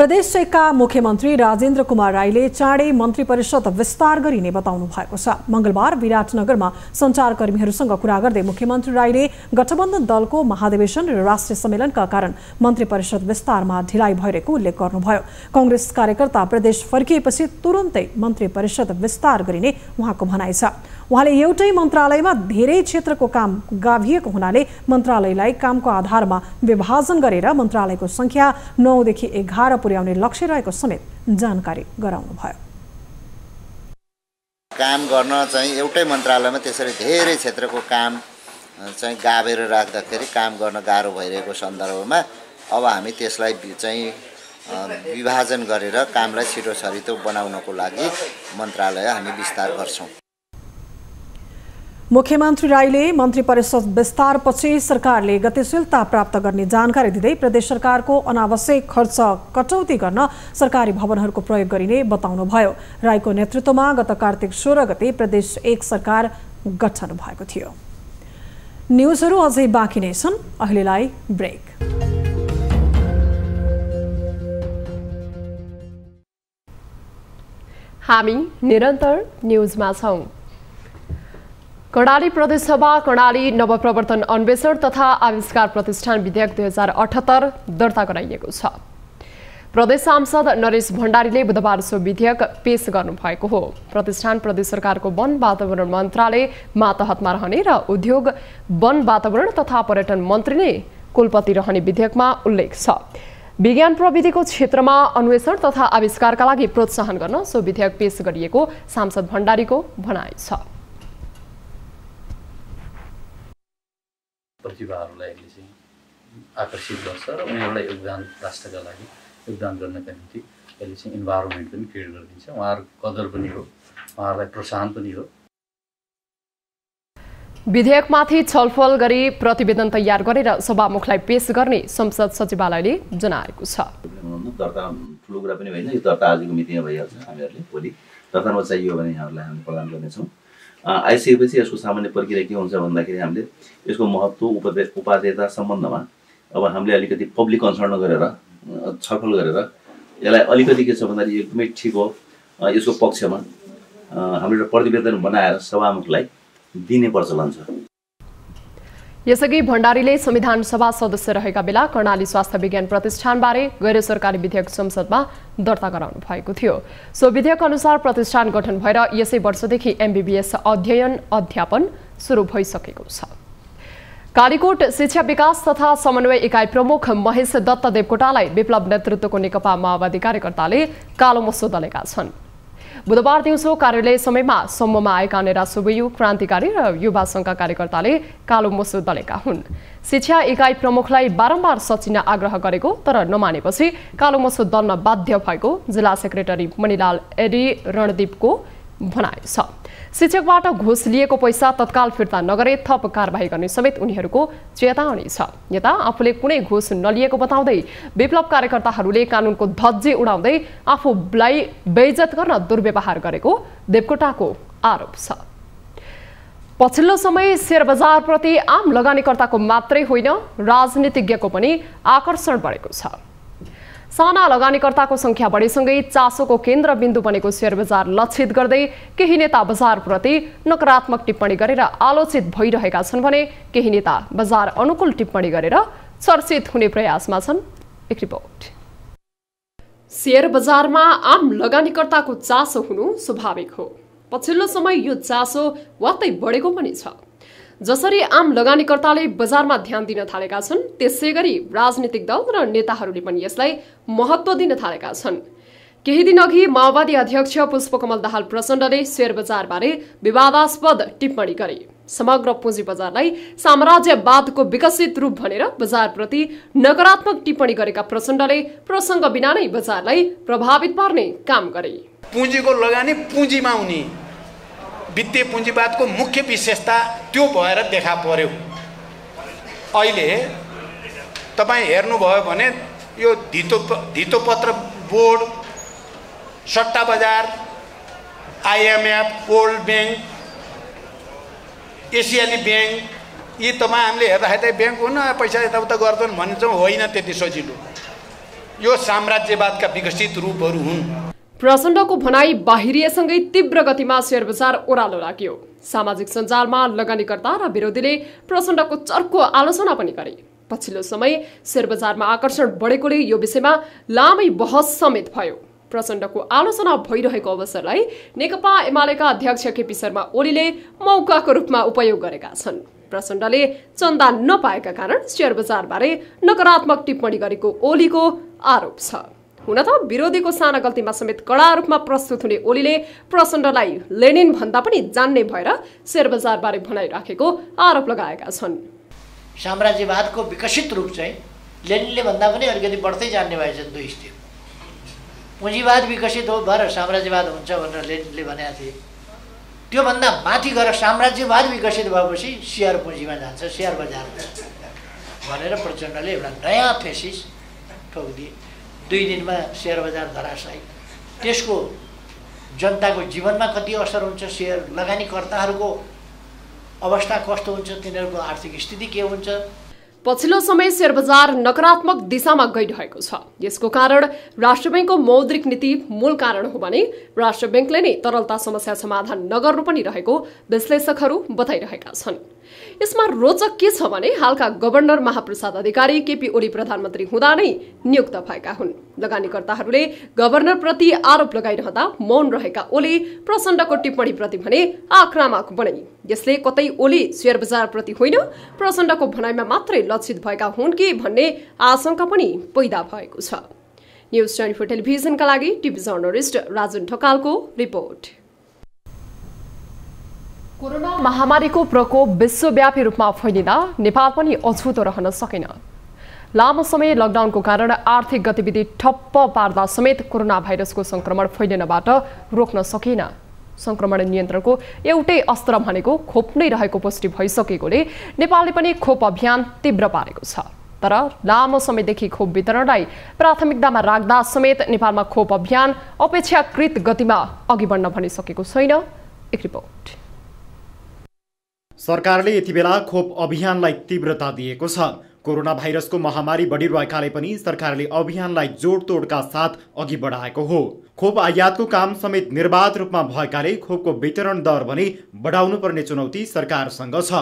प्रदेश 1 का मुख्यमन्त्री राजेन्द्र कुमार राईले चाँडै मन्त्री परिषद विस्तार गरिने बताउनु भएको छ। मंगलबार विराटनगरमा सञ्चारकर्मीहरूसँग कुरा गर्दै मुख्यमन्त्री राईले गठबन्धन दलको महाधिवेशन र राष्ट्रिय सम्मेलनका कारण मन्त्री परिषद विस्तारमा ढिलाइ भइरहेको उल्लेख गर्नुभयो। कांग्रेस कार्यकर्ता प्रदेश फर्किएपछि तुरुन्तै मन्त्री परिषद विस्तार गरिने उहाँको भनाइ छ। उहाँले एउटै मन्त्रालयमा धेरै क्षेत्रको काम गाभिएको हुनाले मन्त्रालयलाई कामको आधारमा विभाजन गरेर मन्त्रालयको संख्या 9 देखि 11 पुर्याउने लक्ष्य रहेको समेत जानकारी गराउनुभयो। काम गर्न चाहिँ एउटै मन्त्रालयमा त्यसरी धेरै क्षेत्रको काम चाहिँ गाभेर राख्दाखेरि काम गर्न गाह्रो भइरहेको सन्दर्भमा अब हामी त्यसलाई चाहिँ विभाजन गरेर कामलाई छिटो छरितो बनाउनको लागि मन्त्रालय हामी विस्तार गर्छौं। मुख्यमन्त्री राईले मन्त्री परिषद विस्तारपछि सरकारले गतिशीलता प्राप्त गर्ने जानकारी दिँदै प्रदेश सरकारको अनावश्यक खर्च कटौती गर्न सरकारी भवनहरूको प्रयोग गरिने बताउनुभयो। राईको नेतृत्वमा गत कार्तिक 16 गते प्रदेश 1 सरकार गठन भएको थियो। न्युजहरू अझै बाँकी नै छन्, अहिलेलाई ब्रेक। हामी निरन्तर न्युजमा छौं। कर्णाली प्रदेशसभा कर्णाली नवप्रवर्तन अन्वेषण तथा आविष्कार प्रतिष्ठान विधेयक 2078 दर्ता गराइएको छ। प्रदेश सांसद नरेश भण्डारीले बुधबार सो विधेयक पेश गर्नुभएको हो। प्रतिष्ठान प्रदेश सरकारको वन वातावरण मन्त्रालय मातहतमा रहने र उद्योग वन वातावरण तथा पर्यटन मन्त्री नै कुलपति रहने विधेयकमा उल्लेख छ। विज्ञान प्रविधिको क्षेत्रमा अन्वेषण तथा आविष्कारका लागि प्रोत्साहन गर्न सो विधेयक पेश गरिएको सांसद भण्डारीको भनाइ छ। प्रतिभाहरूलाई यसले चाहिँ आकर्षित गर्छ र उनीहरूलाई योगदान राष्ट्रका लागि योगदान गर्नका निम्ति यसले चाहिँ इन्भाइरोमेन्ट पनि क्रिएट गरिदिन्छ। उहाँहरूको कदर पनि हो, उहाँहरूलाई प्रोत्साहन पनि हो। विधेयकमाथि छलफल गरी प्रतिवेदन तयार गरेर सभामुखलाई पेश गर्ने संसद सचिवालयले जनाएको छ। दर्ता ठुलो कुरा पनि होइन, यो दर्ता आजको मितिमा भइहाल्छ। हामीहरूले भोलि दर्तामा चाहियो भने यहाँहरूलाई हामी प्रदान गर्नेछौँ। आइसकेपछि यसको सामान्य प्रक्रिया के हुन्छ भन्दाखेरि हामीले यसको महत्त्व उपादेयता सम्बन्धमा अब हामीले अलिकति पब्लिक कन्सर्न गरेर छलफल गरेर यसलाई अलिकति के छ भन्दाखेरि एकदमै ठिक हो यसको पक्षमा हामीले प्रतिवेदन बनाएर सभामुखलाई दिने प्रचलन छ। यसअघि भण्डारीले संविधान सभा सदस्य रहेका बेला कर्णाली स्वास्थ्य विज्ञान प्रतिष्ठानबारे गैर सरकारी विधेयक संसदमा दर्ता गराउनु भएको थियो। सो विधेयक अनुसार प्रतिष्ठान गठन भएर यसै वर्षदेखि एमबीबीएस अध्ययन अध्यापन सुरु भइसकेको छ। कालीकोट शिक्षा विकास तथा समन्वय इकाइ प्रमुख महेश दत्त देवकोटालाई विप्लव नेतृत्वको नेकपा माओवादी कार्यकर्ताले कालो मोसो दलेका छन्। बुधबार दिउँसो कार्यालय समयमा सम्ममा आएका नेरा सुबयु क्रान्तिकारी र युवा संघका कार्यकर्ताले कालो मोसो दलेका हुन्। शिक्षा इकाइ प्रमुखलाई बारम्बार सचिन आग्रह गरेको तर नमानेपछि कालो मोसो दल्न बाध्य भएको जिल्ला सेक्रेटरी मणिलाल एडी रणदीपको भनाइ छ। शिक्षकबाट घुस लिएको पैसा तत्काल फिर्ता नगरे थप कारबाही गर्ने समेत उनीहरूको चेतावनी छ। यता आफूले कुनै घुस नलिएको बताउँदै विप्लव कार्यकर्ताहरूले कानुनको धज्जी उडाउँदै आफूलाई बेइज्जत गर्न दुर्व्यवहार गरेको देवकोटाको आरोप छ। पछिल्लो समय शेयर बजारप्रति आम लगानीकर्ताको मात्रै होइन राजनीतिज्ञको पनि आकर्षण बढेको छ। साना लगानीकर्ताको संख्या बढेसँगै चासोको केन्द्रबिन्दु बनेको शेयर बजार लक्षित गर्दै केही नेता बजारप्रति नकारात्मक टिप्पणी गरेर आलोचित भइरहेका छन् भने केही नेता बजार अनुकूल टिप्पणी गरेर चर्चित हुने प्रयासमा छन्। एक रिपोर्ट। शेयर बजारमा आम लगानीकर्ताको चासो हुनु स्वाभाविक हो। पछिल्लो समय यो चासो वात्तै बढेको पनि छ। जसरी आम लगानीकर्ताले बजारमा ध्यान दिन थालेका छन् त्यसैगरी राजनीतिक दल र नेताहरूले पनि यसलाई महत्त्व दिन थालेका छन्। केही दिन अघि माओवादी अध्यक्ष पुष्पकमल दाहाल प्रचण्डले शेयर बजारबारे विवादास्पद टिप्पणी गरे। समग्र पुँजी बजारलाई साम्राज्यवादको विकसित रूप भनेर बजारप्रति नकारात्मक टिप्पणी गरेका प्रचण्डले प्रसङ्ग बिना नै बजारलाई प्रभावित पार्ने काम गरे। पुँजीको लगानी पुँजीमा हुने वित्तीय पुँजीवादको मुख्य विशेषता त्यो भएर देखा पर्यो। अहिले तपाईँ हेर्नुभयो भने यो धितोपत्र बोर्ड, सट्टा बजार, आइएमएफ, वर्ल्ड ब्याङ्क, एसियाली ब्याङ्क यी तपाईँ हामीले हेर्दाखेरि ब्याङ्क हुन पैसा यताउता गर्छन् भन्छौँ, होइन त्यति सजिलो। यो साम्राज्यवादका विकसित रूपहरू हुन्। प्रचण्डको भनाई बाहिरिएसँगै तीव्र गतिमा शेयर बजार ओह्रालो लाग्यो। सामाजिक सञ्जालमा लगानीकर्ता र विरोधीले प्रचण्डको चर्को आलोचना पनि गरे। पछिल्लो समय शेयर बजारमा आकर्षण बढेकोले यो विषयमा लामै बहस समेत भयो। प्रचण्डको आलोचना भइरहेको अवसरलाई नेकपा एमालेका अध्यक्ष केपी शर्मा ओलीले मौकाको रूपमा उपयोग गरेका छन्। प्रचण्डले चन्दा नपाएका कारण शेयर बजारबारे नकारात्मक टिप्पणी गरेको ओलीको आरोप छ। हुन त विरोधीको साना गल्तीमा समेत कडा रूपमा प्रस्तुत हुने ओलीले प्रचण्डलाई लेनिन भन्दा पनि जान्ने भएर शेयर बजारबारे भनाइराखेको आरोप लगाएका छन्। साम्राज्यवादको विकसित रूप चाहिँ लेनिनले भन्दा पनि अलिकति बढ्दै जान्ने भएछन्। 2 स्टेप पुँजीवाद विकसित हो भएर साम्राज्यवाद हुन्छ भनेर लेनिनले भनेका थिए। त्योभन्दा माथि गएर साम्राज्यवाद विकसित भएपछि सेयर पुँजीमा जान्छ, सेयर बजार भनेर प्रचण्डले एउटा नयाँ थेसिस ठोकिदिए। 2 दिनमा सेयर बजार धराशायी। त्यसको जनताको जीवनमा कति असर हुन्छ, सेयर लगानीकर्ताहरूको अवस्था कस्तो हुन्छ, तिनीहरूको आर्थिक स्थिति के हुन्छ। पछिल्लो समय शेयर बजार नकारात्मक दिशामा गइरहेको छ। यसको कारण राष्ट्र बैंकको मौद्रिक नीति मूल कारण हो भने राष्ट्र बैंकले नै तरलता समस्या समाधान नगर्नु पनि रहेको विश्लेषकहरू बताइरहेका छन्। यसमा रोचक के छ भने हालका गभर्नर महाप्रसाद अधिकारी केपी ओली प्रधानमन्त्री हुँदा नै नियुक्त भएका हुन्। लगानीकर्ताहरूले गभर्नरप्रति आरोप लगाइरहँदा मौन रहेका ओली प्रचण्डको टिप्पणीप्रति भने आक्रामक बने। यसले कतै ओली शेयर बजारप्रति होइन प्रचण्डको भनाइमा मात्रै लक्षित भएका हुन् कि भन्ने आशंका पनि पैदा भएको छ। न्युज 24 टेलिभिजनका लागि टिभी जर्नलिस्ट राजन ढकालको रिपोर्ट। कोरोना महामारीको प्रकोप विश्वव्यापी रूपमा फैलिँदा नेपाल पनि अछुतो रहन सकेन। लामो समय लकडाउनको कारण आर्थिक गतिविधि ठप्प पार्दा समेत कोरोना भाइरसको संक्रमण फैलिनबाट रोक्न सकेन। संक्रमण नियन्त्रणको एउटै अस्त्र भनेको खोप नै रहेको पुष्टि भइसकेकोले नेपालले पनि खोप अभियान तीव्र पारेको छ। तर लामो समयदेखि खोप वितरणलाई प्राथमिकतामा राख्दा समेत नेपालमा खोप अभियान अपेक्षाकृत गतिमा अघि बढ्न भनिसकेको छैन। एक रिपोर्ट। सरकारले यति बेला खोप अभियानलाई तीव्रता दिएको छ। कोरोना भाइरसको महामारी बढिरहेकाले पनि सरकारले अभियानलाई जोडतोडका साथ अघि बढाएको हो। खोप आयातको काम समेत निर्बाध रूपमा भएकाले खोपको वितरण दर भने बढाउनु पर्ने चुनौती सरकारसँग छ।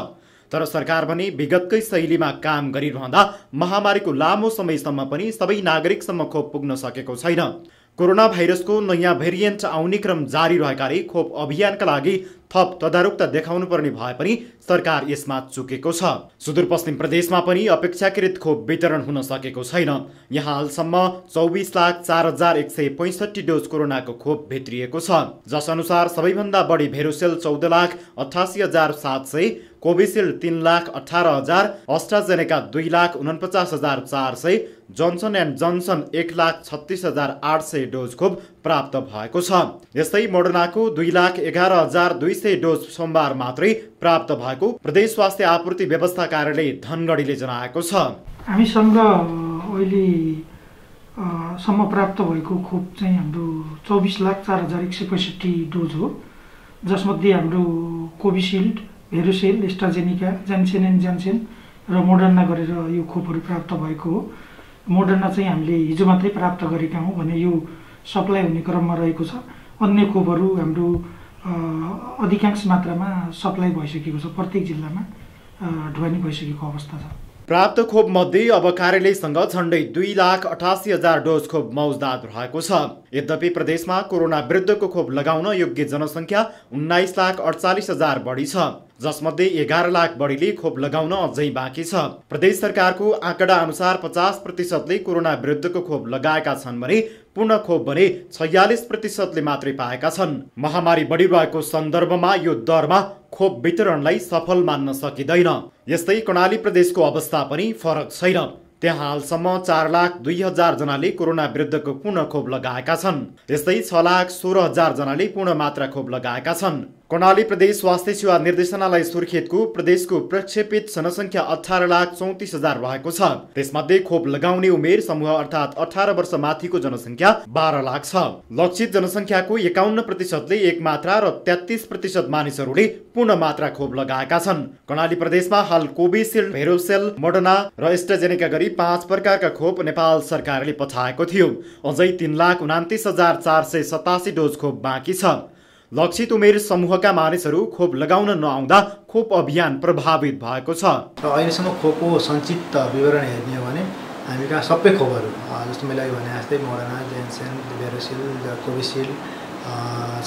तर सरकार भने विगतकै शैलीमा काम गरिरहँदा महामारीको लामो समयसम्म पनि सबै नागरिकसम्म खोप पुग्न सकेको छैन। कोरोना भाइरसको नयाँ भेरिएन्ट आउने क्रम जारी रहेकाले खोप अभियानका लागि थप तदारुकता देखाउनु पर्ने भए पनि सरकार यसमा चुकेको छ। सुदूरपश्चिम प्रदेशमा पनि अपेक्षाकृत खोप वितरण हुन सकेको छैन। यहाँ हालसम्म 24,04,165 डोज कोरोनाको खोप भित्रिएको छ। जस अनुसार सबैभन्दा बढी भेरोसेल 14,88,700, Covishield 3,18,000, AstraZeneca 2,49,400, Johnson and Johnson 1,36,800 dose खोप प्राप्त भएको छ। यस्तै मोडर्नाको 2,11,200 डोज सोमबार मात्रै प्राप्त भएको प्रदेश स्वास्थ्य आपूर्ति व्यवस्था कार्यालय धनगढीले जनाएको छ। हामीसँग अहिले सम्म प्राप्त भएको खोप चाहिँ हाम्रो 24,04,165 डोज हो, जसमध्ये हाम्रो Covishield, Verocell, AstraZeneca, Johnson and Johnson र मोडर्ना गरेर यो खोपहरू प्राप्त भएको हो। मोडर्ना चाहिँ हामीले हिजो मात्रै प्राप्त गरेका हौँ भने यो सप्लाई हुने क्रममा रहेको छ। अन्य खोपहरू हाम्रो अधिकांश मात्रामा सप्लाई भइसकेको छ, प्रत्येक जिल्लामा ढुवानी भइसकेको अवस्था छ। प्राप्त खोप मध्ये अब कार्यालयसँग झण्डै 2,88,000 डोज खोप मौजदात रहेको छ। यद्यपि प्रदेशमा कोरोना विरुद्धको खोप लगाउन योग्य जनसङ्ख्या 19,48,000 बढी छ, जसमध्ये 11 लाख बढीले खोप लगाउन अझै बाँकी छ। प्रदेश सरकारको आँकडा अनुसार 50%ले कोरोना विरुद्धको खोप लगाएका छन् भने पूर्ण खोप भने 46%ले मात्रै पाएका छन्। महामारी बढिरहेको सन्दर्भमा यो दरमा खोप वितरणलाई सफल मान्न सकिँदैन। यस्तै कर्णाली प्रदेशको अवस्था पनि फरक छैन। त्यहाँ हालसम्म 4,02,000 जनाले कोरोना विरुद्धको पूर्ण खोप लगाएका छन्। यस्तै 6,16,000 जनाले पूर्ण मात्रा खोप लगाएका छन्। कर्णाली प्रदेश स्वास्थ्य सेवा निर्देशनालय सुर्खेतको प्रदेशको प्रक्षेपित जनसङ्ख्या 18,34,000 रहेको छ। त्यसमध्ये खोप लगाउने उमेर समूह अर्थात् 18 वर्ष माथिको जनसङ्ख्या 12 लाख छ। लक्षित जनसङ्ख्याको 51%ले एक मात्रा र 33% मानिसहरूले पूर्ण मात्रा खोप लगाएका छन्। कर्णाली प्रदेशमा हाल कोभिसिल्ड, भेरोसेल, मोडर्ना र एस्ट्राजेनेका गरी 5 प्रकारका खोप नेपाल सरकारले पठाएको थियो। अझै 3,29,487 डोज खोप बाँकी छ। लक्षित उमेर समूहका मानिसहरू खोप लगाउन नआउँदा खोप अभियान प्रभावित भएको छ। र अहिलेसम्म खोपको सञ्चित विवरण हेर्ने हो भने हामी कहाँ सबै खोपहरू जस्तो मैले अघि भने जस्तै मोडर्ना, जेन्सन, भेरोसिल, कोभिसिल्ड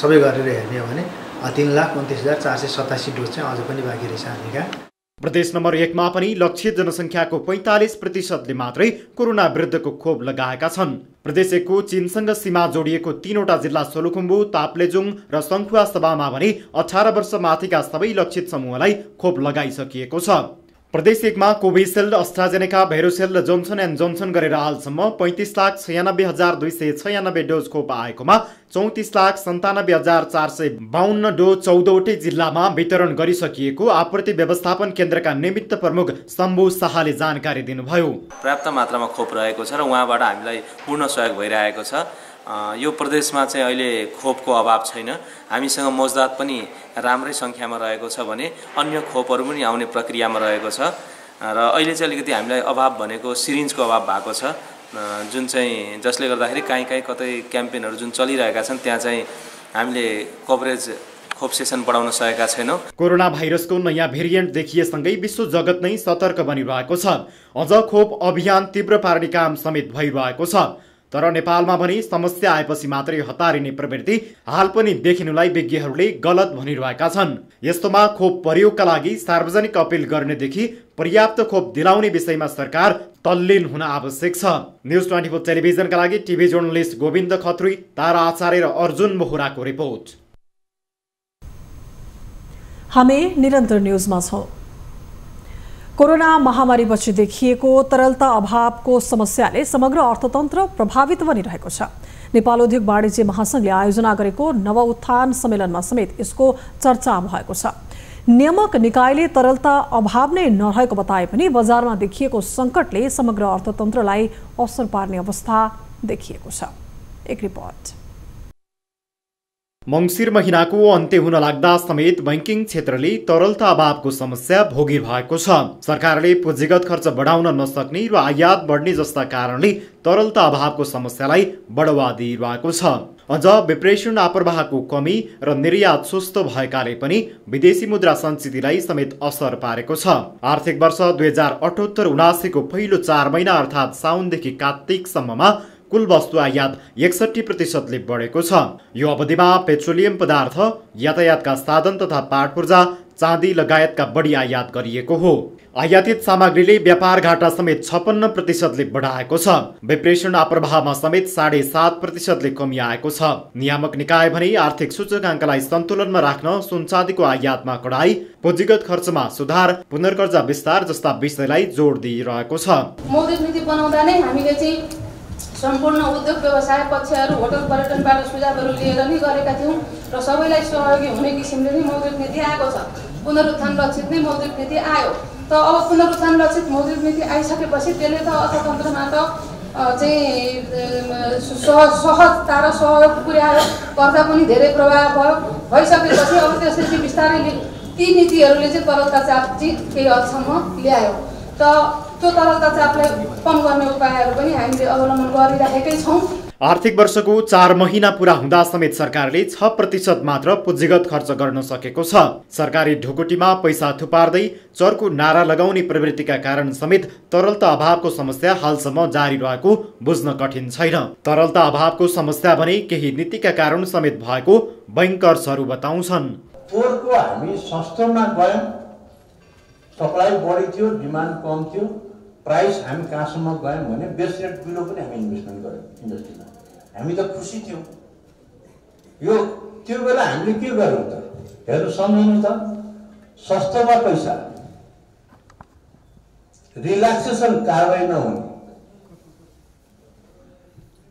सबै गरेर हेर्ने हो भने 3,29,487 डोज चाहिँ अझ पनि बाँकी रहेछ हामी कहाँ। प्रदेश नम्बर 1 मा पनि लक्षित जनसङ्ख्याको 45%ले मात्रै कोरोना विरुद्धको खोप लगाएका छन्। प्रदेश 1 को चीनसँग सीमा जोडिएको 3वटा जिल्ला सोलुखुम्बु, ताप्लेजुङ र सङ्खुवा सभामा भने 18 वर्ष माथिका सबै लक्षित समूहलाई खोप लगाइसकिएको छ। प्रदेश 1 मा कोभिसिल्ड, अस्ट्राजेनेका, भेरोसेल र जोन्सन एन्ड जोन्सन गरेर हालसम्म 35,96,296 डोज खोप आएकोमा 34,97,452 डोज 14वटै जिल्लामा वितरण गरिसकिएको आपूर्ति व्यवस्थापन केन्द्रका निमित्त प्रमुख शम्भु शाहले जानकारी दिनुभयो। पर्याप्त मात्रामा खोप रहेको छ र उहाँबाट हामीलाई पूर्ण सहयोग भइरहेको छ। यो प्रदेशमा चाहिँ अहिले खोपको अभाव छैन। हामीसँग मौजदात पनि राम्रै सङ्ख्यामा रहेको छ भने अन्य खोपहरू पनि आउने प्रक्रियामा रहेको छ र अहिले चाहिँ अलिकति हामीलाई अभाव भनेको सिरिन्जको अभाव भएको छ, जुन चाहिँ जसले गर्दाखेरि कहीँ कतै क्याम्पेनहरू जुन चलिरहेका छन् त्यहाँ चाहिँ हामीले कभरेज खोप सेसन बढाउन सकेका छैनौँ। कोरोना भाइरसको नयाँ भेरिएन्ट देखिएसँगै विश्व जगत नै सतर्क बनिरहेको छ। अझ खोप अभियान तीव्र पार्ने काम समेत भइरहेको छ। तर नेपालमा पनि समस्या आएपछि मात्रै हतारिने प्रवृत्ति हाल पनि देखिनुलाई विज्ञहरूले गलत भनिरहेका छन्। यस्तोमा खोप प्रयोगका लागि सार्वजनिक अपिल गर्नेदेखि पर्याप्त खोप दिलाउने विषयमा सरकार तल्लीन हुन आवश्यक छ। न्युज 24 टेलिभिजनका लागि टिभी जर्नलिस्ट गोविन्द खत्री, तारा आचार्य र अर्जुन बोहराको रिपोर्ट। हामी निरन्तर न्युजमा छौं। कोरोना महामारीपछि देखिएको तरलता अभावको समस्याले समग्र अर्थतन्त्र प्रभावित बनिरहेको छ। नेपाल उद्योग वाणिज्य महासंघले आयोजना गरेको नव उत्थान सम्मेलनमा समेत यसको चर्चा भएको छ। नियामक निकायले तरलता अभाव नै नरहेको बताए पनि बजारमा देखिएको सङ्कटले समग्र अर्थतन्त्रलाई असर पार्ने अवस्था देखिएको छ। एक रिपोर्ट। मङ्सिर महिनाको अन्त्य हुन लाग्दा समेत बैंकिङ क्षेत्रले तरलता अभावको समस्या भोगिरहेको छ। सरकारले पुँजीगत खर्च बढाउन नसक्ने र आयात बढ्ने जस्ता कारणले तरलता अभावको समस्यालाई बढावा दिइरहेको छ। अझ विप्रेषण आप्रवाहको कमी र निर्यात सुस्त भएकाले पनि विदेशी मुद्रा सञ्चितलाई समेत असर पारेको छ। आर्थिक वर्ष 2078-79 को पहिलो 4 महिना अर्थात् साउनदेखि कार्तिकसम्ममा कुल वस्तु आयात 61%ले बढेको छ। यो अवधिमा पेट्रोलियम पदार्थ, यातायातका साधन तथा पाट पूर्जा, चाँदी लगायतका बढी आयात गरिएको हो। आयातित सामग्रीले व्यापार घाटा समेत 56%ले बढाएको छ। विप्रेषण आप्रवाहमा समेत 7.5%ले कमी आएको छ। नियामक निकाय भने आर्थिक सूचकाङ्कलाई सन्तुलनमा राख्न सुनचाँदीको आयातमा कडाई, पुँजीगत खर्चमा सुधार, पुनर्कर्जा विस्तार जस्ता विषयलाई जोड दिइरहेको छ। मौद्रिक नीति बनाउँदा नै हामीले चाहिँ सम्पूर्ण उद्योग व्यवसाय पक्षहरू, होटल पर्यटनबाट सुझावहरू लिएर नै गरेका थियौँ र सबैलाई सहयोगी हुने किसिमले नै मौद्रिक नीति आएको छ। पुनरुत्थान लक्षित नै मौद्रिक नीति आयो। त अब पुनरुत्थान लक्षित मौद्रिक नीति आइसकेपछि त्यसले त अर्थतन्त्रमा त चाहिँ सहजता र सहयोग पुर्यायो, कर्जा पनि धेरै प्रभाव भयो। भइसकेपछि अब त्यसपछि बिस्तारै ती नीतिहरूले चाहिँ तरलता चाप चाहिँ केही हदसम्म ल्यायो। त त्यो तरलता चापलाई कम गर्ने उपायहरू पनि हामीले अवलम्बन गरिराखेकै छौँ। आर्थिक वर्षको 4 महिना पूरा हुँदा समेत सरकारले 6% मात्र पुँजीगत खर्च गर्न सकेको छ। सरकारी ढुकुटीमा पैसा थुपार्दै चर्को नारा लगाउने प्रवृत्तिका कारण समेत तरलता अभावको समस्या हालसम्म जारी रहेको बुझ्न कठिन छैन। तरलता अभावको समस्या भने केही नीतिका कारण समेत भएको बैंकर्सहरू बताउँछन्। पोहोरको हामी सस्तोमा गयौँ, सप्लाई बढी थियो, डिमान्ड कम थियो, प्राइस हामी कहाँसम्म गयौँ भने बेस रेट बिलो पनि हामी इन्भेस्टमेन्ट गऱ्यौँ इन्डस्ट्रीमा। हामी त खुसी थियौँ। यो त्यो बेला हामीले के गर्यौँ त हेर्नु, सम्झनु त, सस्तोमा पैसा, रिल्याक्सेसन कारवाही नहुने,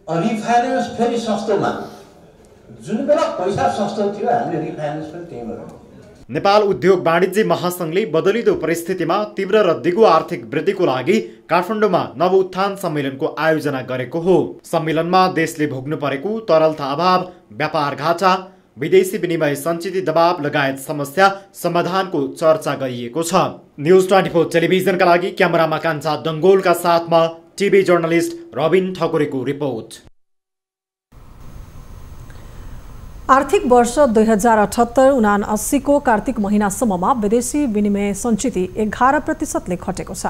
रिफाइनेन्स फेरि सस्तोमा, जुन बेला पैसा सस्तो थियो हामीले रिफाइनेन्स पनि त्यही गर्यौँ। नेपाल उद्योग वाणिज्य महासंघले बदलिदो परिस्थितिमा तीव्र र दिगो आर्थिक वृद्धिको लागि काठमाडौँमा नवउत्थान सम्मेलनको आयोजना गरेको हो। सम्मेलनमा देशले भोग्नु परेको तरलता अभाव, व्यापार घाटा, विदेशी विनिमय सञ्चित दबाव लगायत समस्या समाधानको चर्चा गरिएको छ। न्युज 24 टेलिभिजनका लागि क्यामेरामा कान्छा डङ्गोलका साथमा टिभी जर्नलिस्ट रबिन ठकुरीको रिपोर्ट। आर्थिक वर्ष 2078-79 को कार्तिक महिनासम्ममा विदेशी विनिमय सञ्चिति 11% घटेको छ।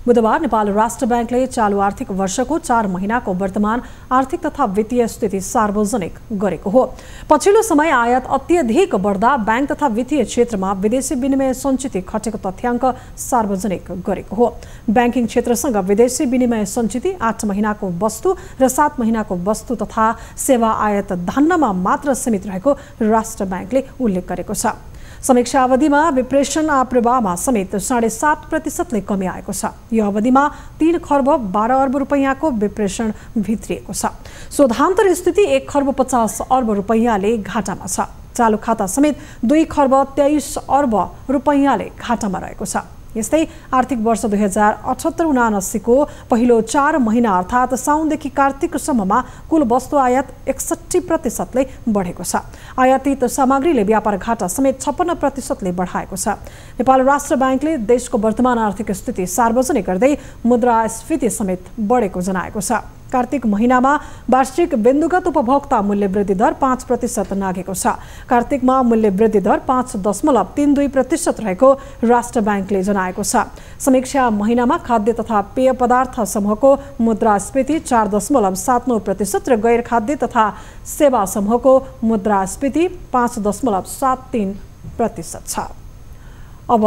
बुधबार नेपाल राष्ट्र ब्याङ्कले चालु आर्थिक वर्षको 4 महिनाको वर्तमान आर्थिक तथा वित्तीय स्थिति सार्वजनिक गरेको हो। पछिल्लो समय आयात अत्यधिक बढ्दा ब्याङ्क तथा वित्तीय क्षेत्रमा विदेशी विनिमय सञ्चिति घटेको तथ्याङ्क सार्वजनिक गरेको हो। ब्याङ्किङ क्षेत्रसँग विदेशी विनिमय सञ्चिति 8 महिनाको वस्तु र 7 महिनाको वस्तु तथा सेवा आयात धान्नमा मात्र सीमित रहेको राष्ट्र ब्याङ्कले उल्लेख गरेको छ। समीक्षा अवधिमा विप्रेषण प्रवाहमा समेत 7.5% कमी आएको छ। यो अवधिमा 3 खर्ब 12 अर्ब रुपैयाँको विप्रेषण भित्रिएको छ। शोधान्तर स्थिति 1 खर्ब 50 अर्ब रुपैयाँले घाटामा छ। चालु खाता समेत 2 खर्ब 23 अर्ब रुपैयाँले घाटामा रहेको छ। यस्तै आर्थिक वर्ष 2078-79 को पहिलो 4 महिना अर्थात् साउनदेखि कार्तिकसम्ममा कुल वस्तु आयात 61% बढेको छ। आयातित सामग्रीले व्यापार घाटा समेत 56% बढाएको छ। नेपाल राष्ट्र ब्याङ्कले देशको वर्तमान आर्थिक स्थिति सार्वजनिक गर्दै मुद्रास्फीति समेत बढेको जनाएको छ। कार्तिक महिनामा वार्षिक बिन्दुगत उपभोक्ता मूल्य वृद्धि दर 5% नाघेको छ। कार्तिकमा मूल्य वृद्धि दर 5.32% रहेको राष्ट्र ब्याङ्कले जनाएको छ। समीक्षा महिनामा खाद्य तथा पेय पदार्थ समूहको मुद्रास्फीति 4.79% र गैर खाद्य तथा सेवा समूहको मुद्रास्फीति 5.73% छ। अब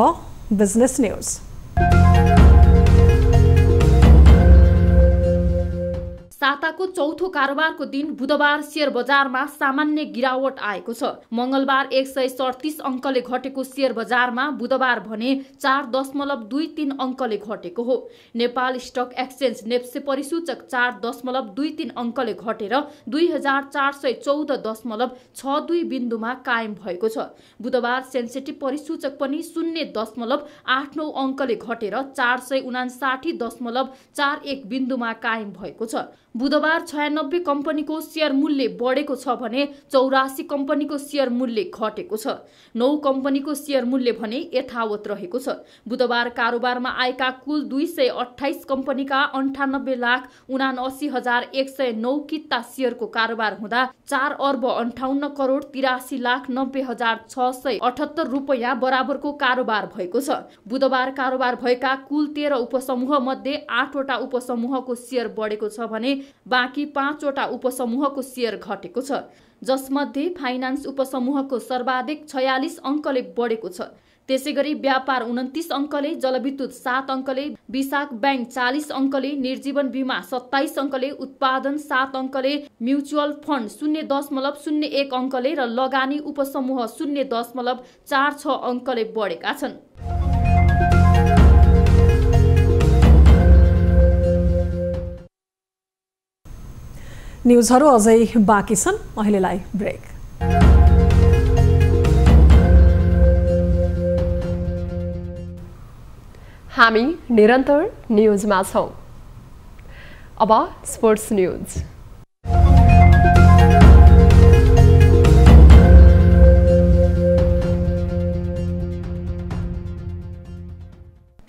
बिजनेस न्यूज। साताको चौथो कारोबारको दिन बुधबार शेयर बजारमा सामान्य गिरावट आएको छ। मंगलबार 137 अङ्कले घटेको शेयर बजारमा बुधबार भने 4.23 अङ्कले घटेको हो। नेपाल स्टक एक्सचेन्ज नेप्से परिसूचक 4.23 अङ्कले घटेर 2414.62 बिन्दुमा कायम भएको छ। बुधबार सेन्सेटिभ परिसूचक पनि 0.89 अङ्कले घटेर 459.41 बिन्दुमा कायम भएको छ। बुधबार 96 कम्पनीको शेयर मूल्य बढेको छ भने 84 कम्पनीको शेयर मूल्य घटेको छ। 9 कम्पनीको शेयर मूल्य भने यथावत रहेको छ। बुधबार कारोबारमा आएका कुल 228 कम्पनीका 98,79,109 किता शेयरको कारोबार हुँदा 4 अर्ब 58 करोड 83,90,678 रुपैयाँ बराबरको कारोबार भएको छ। बुधबार कारोबार भएका कुल 13 उपसमूह मध्ये 8 वटा उपसमूहको शेयर बढेको छ भने बाँकी 5 वटा उपसमूहको शेयर घटेको छ। जसमध्ये फाइनान्स उपसमूहको सर्वाधिक 46 अङ्कले बढेको छ। त्यसैगरी व्यापार 29 अङ्कले, जलविद्युत 7 अङ्कले, विशाख ब्याङ्क 40 अङ्कले, निर्जीवन बीमा 27 अङ्कले, उत्पादन 7 अङ्कले, म्युचुअल फन्ड 0.01 अङ्कले र लगानी उपसमूह 0.46 अङ्कले बढेका छन्। न्युजहरू अझै बाँकी छन्, अहिलेलाई ब्रेक। हामी निरन्तर न्युजमा छौं। अब स्पोर्ट्स न्युज।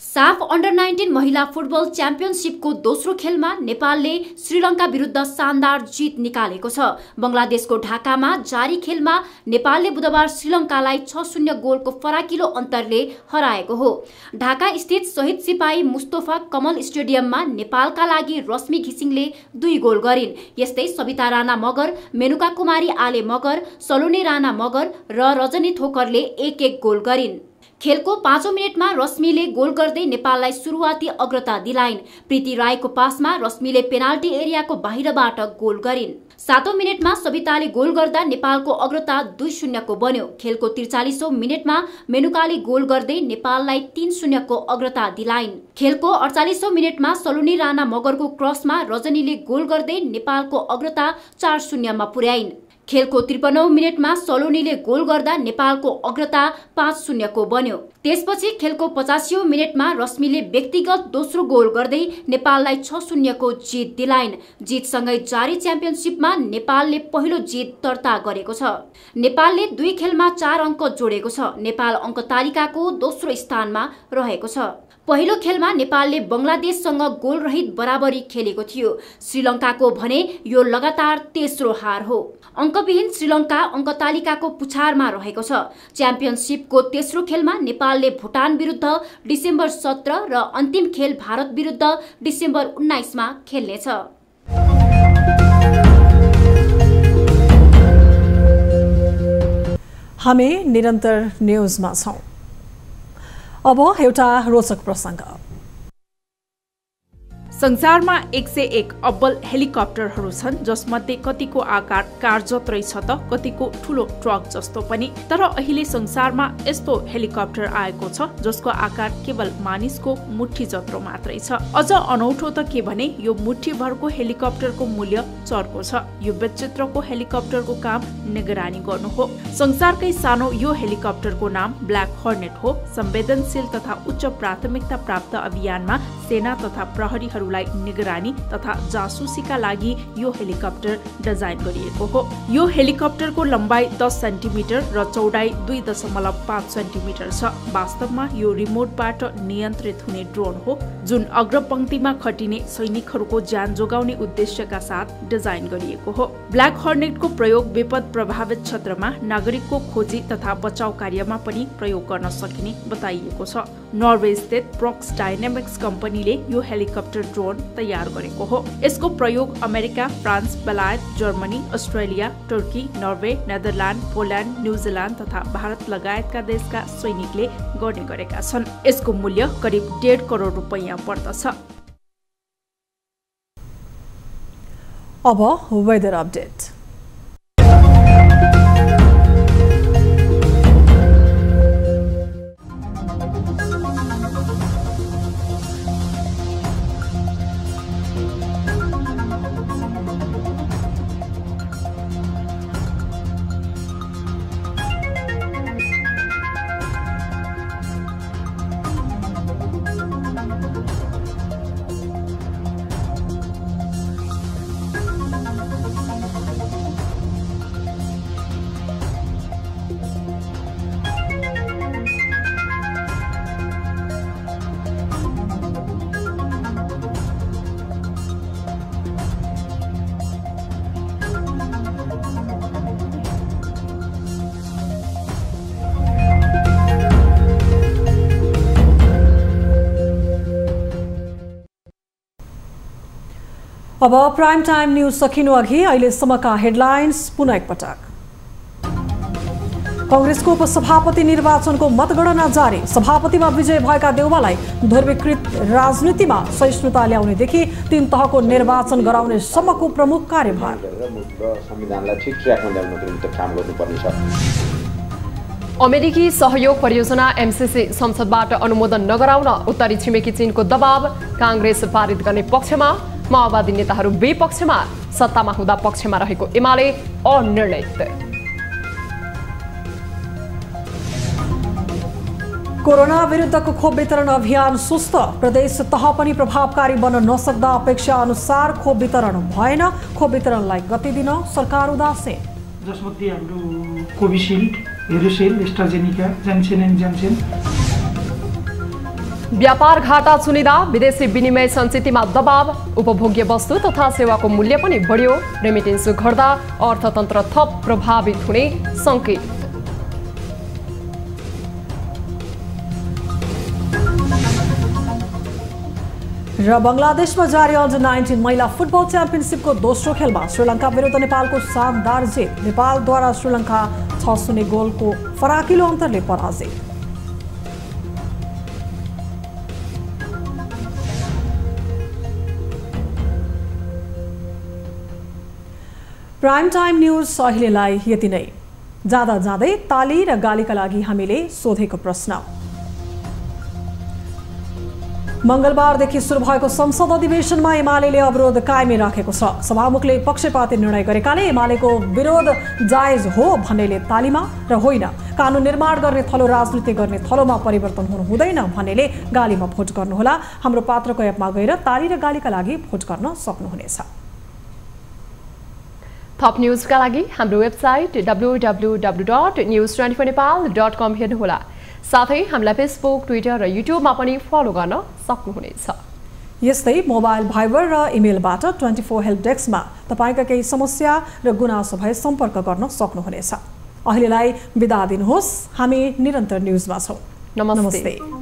साफ अन्डर 19 महिला फुटबल च्याम्पियनशिपको दोस्रो खेलमा नेपालले श्रीलङ्का विरुद्ध शानदार जित निकालेको छ। बंगलादेशको ढाकामा जारी खेलमा नेपालले बुधबार श्रीलङ्कालाई 6-0 गोलको फराकिलो अन्तरले हराएको हो। ढाका स्थित शहीद सिपाही मुस्तफा कमल स्टेडियममा नेपालका लागि रश्मि घिसिङले 2 गोल गरिन्। यस्तै सविता राणा मगर, मेनुका कुमारी आले मगर, सलोनी राणा मगर र रजनी थोकरले 1-1 गोल गरिन्। खेलको 5औं मिनेटमा रश्मिले गोल गर्दै नेपाललाई सुरुवाती अग्रता दिलाइन्। प्रीति राईको पासमा रश्मिले पेनाल्टी एरियाको बाहिरबाट गोल गरिन्। 7औं मिनेटमा सविताले गोल गर्दा नेपालको अग्रता 2-0 को बन्यो। खेलको 43औं मिनेटमा मेनुकाले गोल गर्दै नेपाललाई 3-0 को अग्रता दिलाइन्। खेलको 48औं मिनेटमा सलोनी राणा मगरको क्रसमा रजनीले गोल गर्दै नेपालको अग्रता 4-0 मा पुर्याइन्। खेलको 53औं मिनेटमा सलोनीले गोल गर्दा नेपालको अग्रता 5-0 को बन्यो। त्यसपछि खेलको 85औं मिनेटमा रश्मिले व्यक्तिगत दोस्रो गोल गर्दै नेपाललाई 6-0 को जित दिलाइन्। जितसँगै जारी च्याम्पियनशिपमा नेपालले पहिलो जित दर्ता गरेको छ। नेपालले 2 खेलमा 4 अङ्क जोडेको छ। नेपाल अङ्क तालिकाको दोस्रो स्थानमा रहेको छ। पहिलो खेलमा नेपालले बंगलादेशसँग गोल रहित बराबरी खेलेको थियो। श्रीलङ्काको भने यो लगातार तेस्रो हार हो। अङ्कविहीन श्रीलङ्का अङ्क तालिकाको पुछारमा रहेको छ। च्याम्पियनशिपको तेस्रो खेलमा नेपालले भुटान विरुद्ध डिसेम्बर 17 र अन्तिम खेल भारत विरुद्ध डिसेम्बर 19 मा खेल्नेछ। हामी निरन्तर न्यूजमा छौं। अब एउटा रोचक प्रसंग। संसारमा 101 अब्बल हेलिकप्टरहरू छन्, जसमध्ये कतिको आकार कार जत्रै छ त कतिको ठूलो ट्रक जस्तो पनि। तर अहिले संसारमा यस्तो हेलिकप्टर आएको छ जसको आकार केवल मानिसको मुट्ठी जत्रो मात्रै छ। अझ अनौठो त के भने यो मुट्ठीभरको हेलिकप्टरको मूल्य चर्को छ। यो विचित्रको हेलिकप्टरको काम निगरानी गर्नु हो। संसारकै सानो यो हेलिकप्टरको नाम ब्ल्याक हर्नेट हो। संवेदनशील तथा उच्च प्राथमिकता प्राप्त अभियानमा सेना तथा प्रहरीहरू निगरानी तथा जासुसीका लागि यो हेलिकप्टर डिजाइन गरिएको हो। यो हेलिकप्टरको लम्बाइ 10 सेन्टिमिटर र चौडाइ 2.5 सेन्टिमिटर छ। वास्तवमा यो रिमोटबाट नियन्त्रित हुने ड्रोन हो, जुन अग्रपंक्तिमा खटिने सैनिकहरूको ज्यान जोगाउने उद्देश्यका साथ डिजाइन गरिएको हो। ब्ल्याक हर्नेटको प्रयोग विपद प्रभावित क्षेत्रमा नागरिकको खोजी तथा बचाव कार्यमा पनि प्रयोग गर्न सकिने बताइएको छ। नर्वे स्थित प्रोक्स डायनामिक्स कम्पनीले यो हेलिकप्टर ड्रोन तयार गरेको हो। यसको प्रयोग अमेरिका, फ्रान्स, बेलायत, जर्मनी, अस्ट्रेलिया, तुर्की, नर्वे, नेदरल्यान्ड, पोल्यान्ड, न्युजिल्यान्ड तथा भारत लगायतका देशका सैनिकले गर्ने गरेका छन्। यसको मूल्य करिब 1.5 करोड रुपैयाँ पर्दछ। अब वेदर अपडेट। अब प्राइम टाइम न्यूज सकिनु अघि अहिलेसम्मका हेडलाइन्स पुनः एकपटक। कांग्रेसको उपसभापति निर्वाचनको मतगणना जारी। सभापतिमा विजय भएका देउवालाई ध्रुवीकृत राजनीतिमा सहिष्णुता ल्याउनेदेखि 3 तहको निर्वाचन गराउने सम्मको प्रमुख कार्यभार। संविधानलाई ठिक ट्र्याकमा ल्याउनको निम्ति काम गर्नुपर्नेछ। अमेरिकी सहयोग परियोजना एमसीसी संसदबाट अनुमोदन नगराउन उत्तरी छिमेकी चीनको दबाव। कांग्रेस पारित गर्ने पक्षमा, माओवादी नेताहरू विपक्षमा। सत्तामा हुँदा पक्षमा रहेको एमाले अनिर्णित। कोरोना विरुद्धको खोप वितरण अभियान सुस्त। प्रदेश तह पनि प्रभावकारी बन्न नसक्दा अपेक्षा अनुसार खोप वितरण भएन। खोप वितरणलाई गति दिन सरकार उदासीन। जसमध्ये हाम्रो Covishield, Vero Cell, AstraZeneca, Johnson and Johnson. व्यापार घाटा चुनिदा विदेशी विनिमय सञ्चितमा दबाव। उपभोग्य वस्तु तथा सेवाको मूल्य पनि बढ्यो। रेमिटेन्स घट्दा अर्थतन्त्र थप प्रभावित हुने संकेत। र बंगलादेशमा जारी अन्डर-19 महिला फुटबल च्याम्पियनशिपको दोस्रो खेलमा श्रीलङ्का विरुद्ध नेपालको शानदार जित। नेपालद्वारा श्रीलङ्का 6-0 गोलको फराकिलो अन्तरले पराजित। प्राइम टाइम न्यूज अहिलेलाई यति नै। जाँदा जाँदै ताली र गालीका लागि हामीले सोधेको प्रश्न। मंगलबारदेखि सुरु भएको संसद अधिवेशनमा एमाले अवरोध कायमै राखेको छ। सभामुखले पक्षपाती निर्णय गरेकाले एमालेको विरोध जायज हो भन्नेले तालीमा र होइन कानुन निर्माण गर्ने थलो राजनीति गर्ने थलोमा परिवर्तन हुनु हुँदैन भन्नेले गालीमा भोट गर्नुहोला। हाम्रो पात्रको एपमा गएर ताली र गालीका लागि भोट गर्न सक्नुहुनेछ। थप न्यूजका लागि हाम्रो वेबसाइट www.news24nepal.com हेर्नुहोला। साथै हामीलाई फेसबुक, ट्विटर र युट्युबमा पनि फलो गर्न सक्नुहुनेछ। यस्तै मोबाइल, भाइबर र इमेलबाट 24 हेल्प डेस्कमा तपाईका केही समस्या र गुनासो भए सम्पर्क गर्न सक्नुहुनेछ। अहिलेलाई बिदा दिनुहोस्। हामी निरन्तर न्यूजमा छौं। नमस्ते।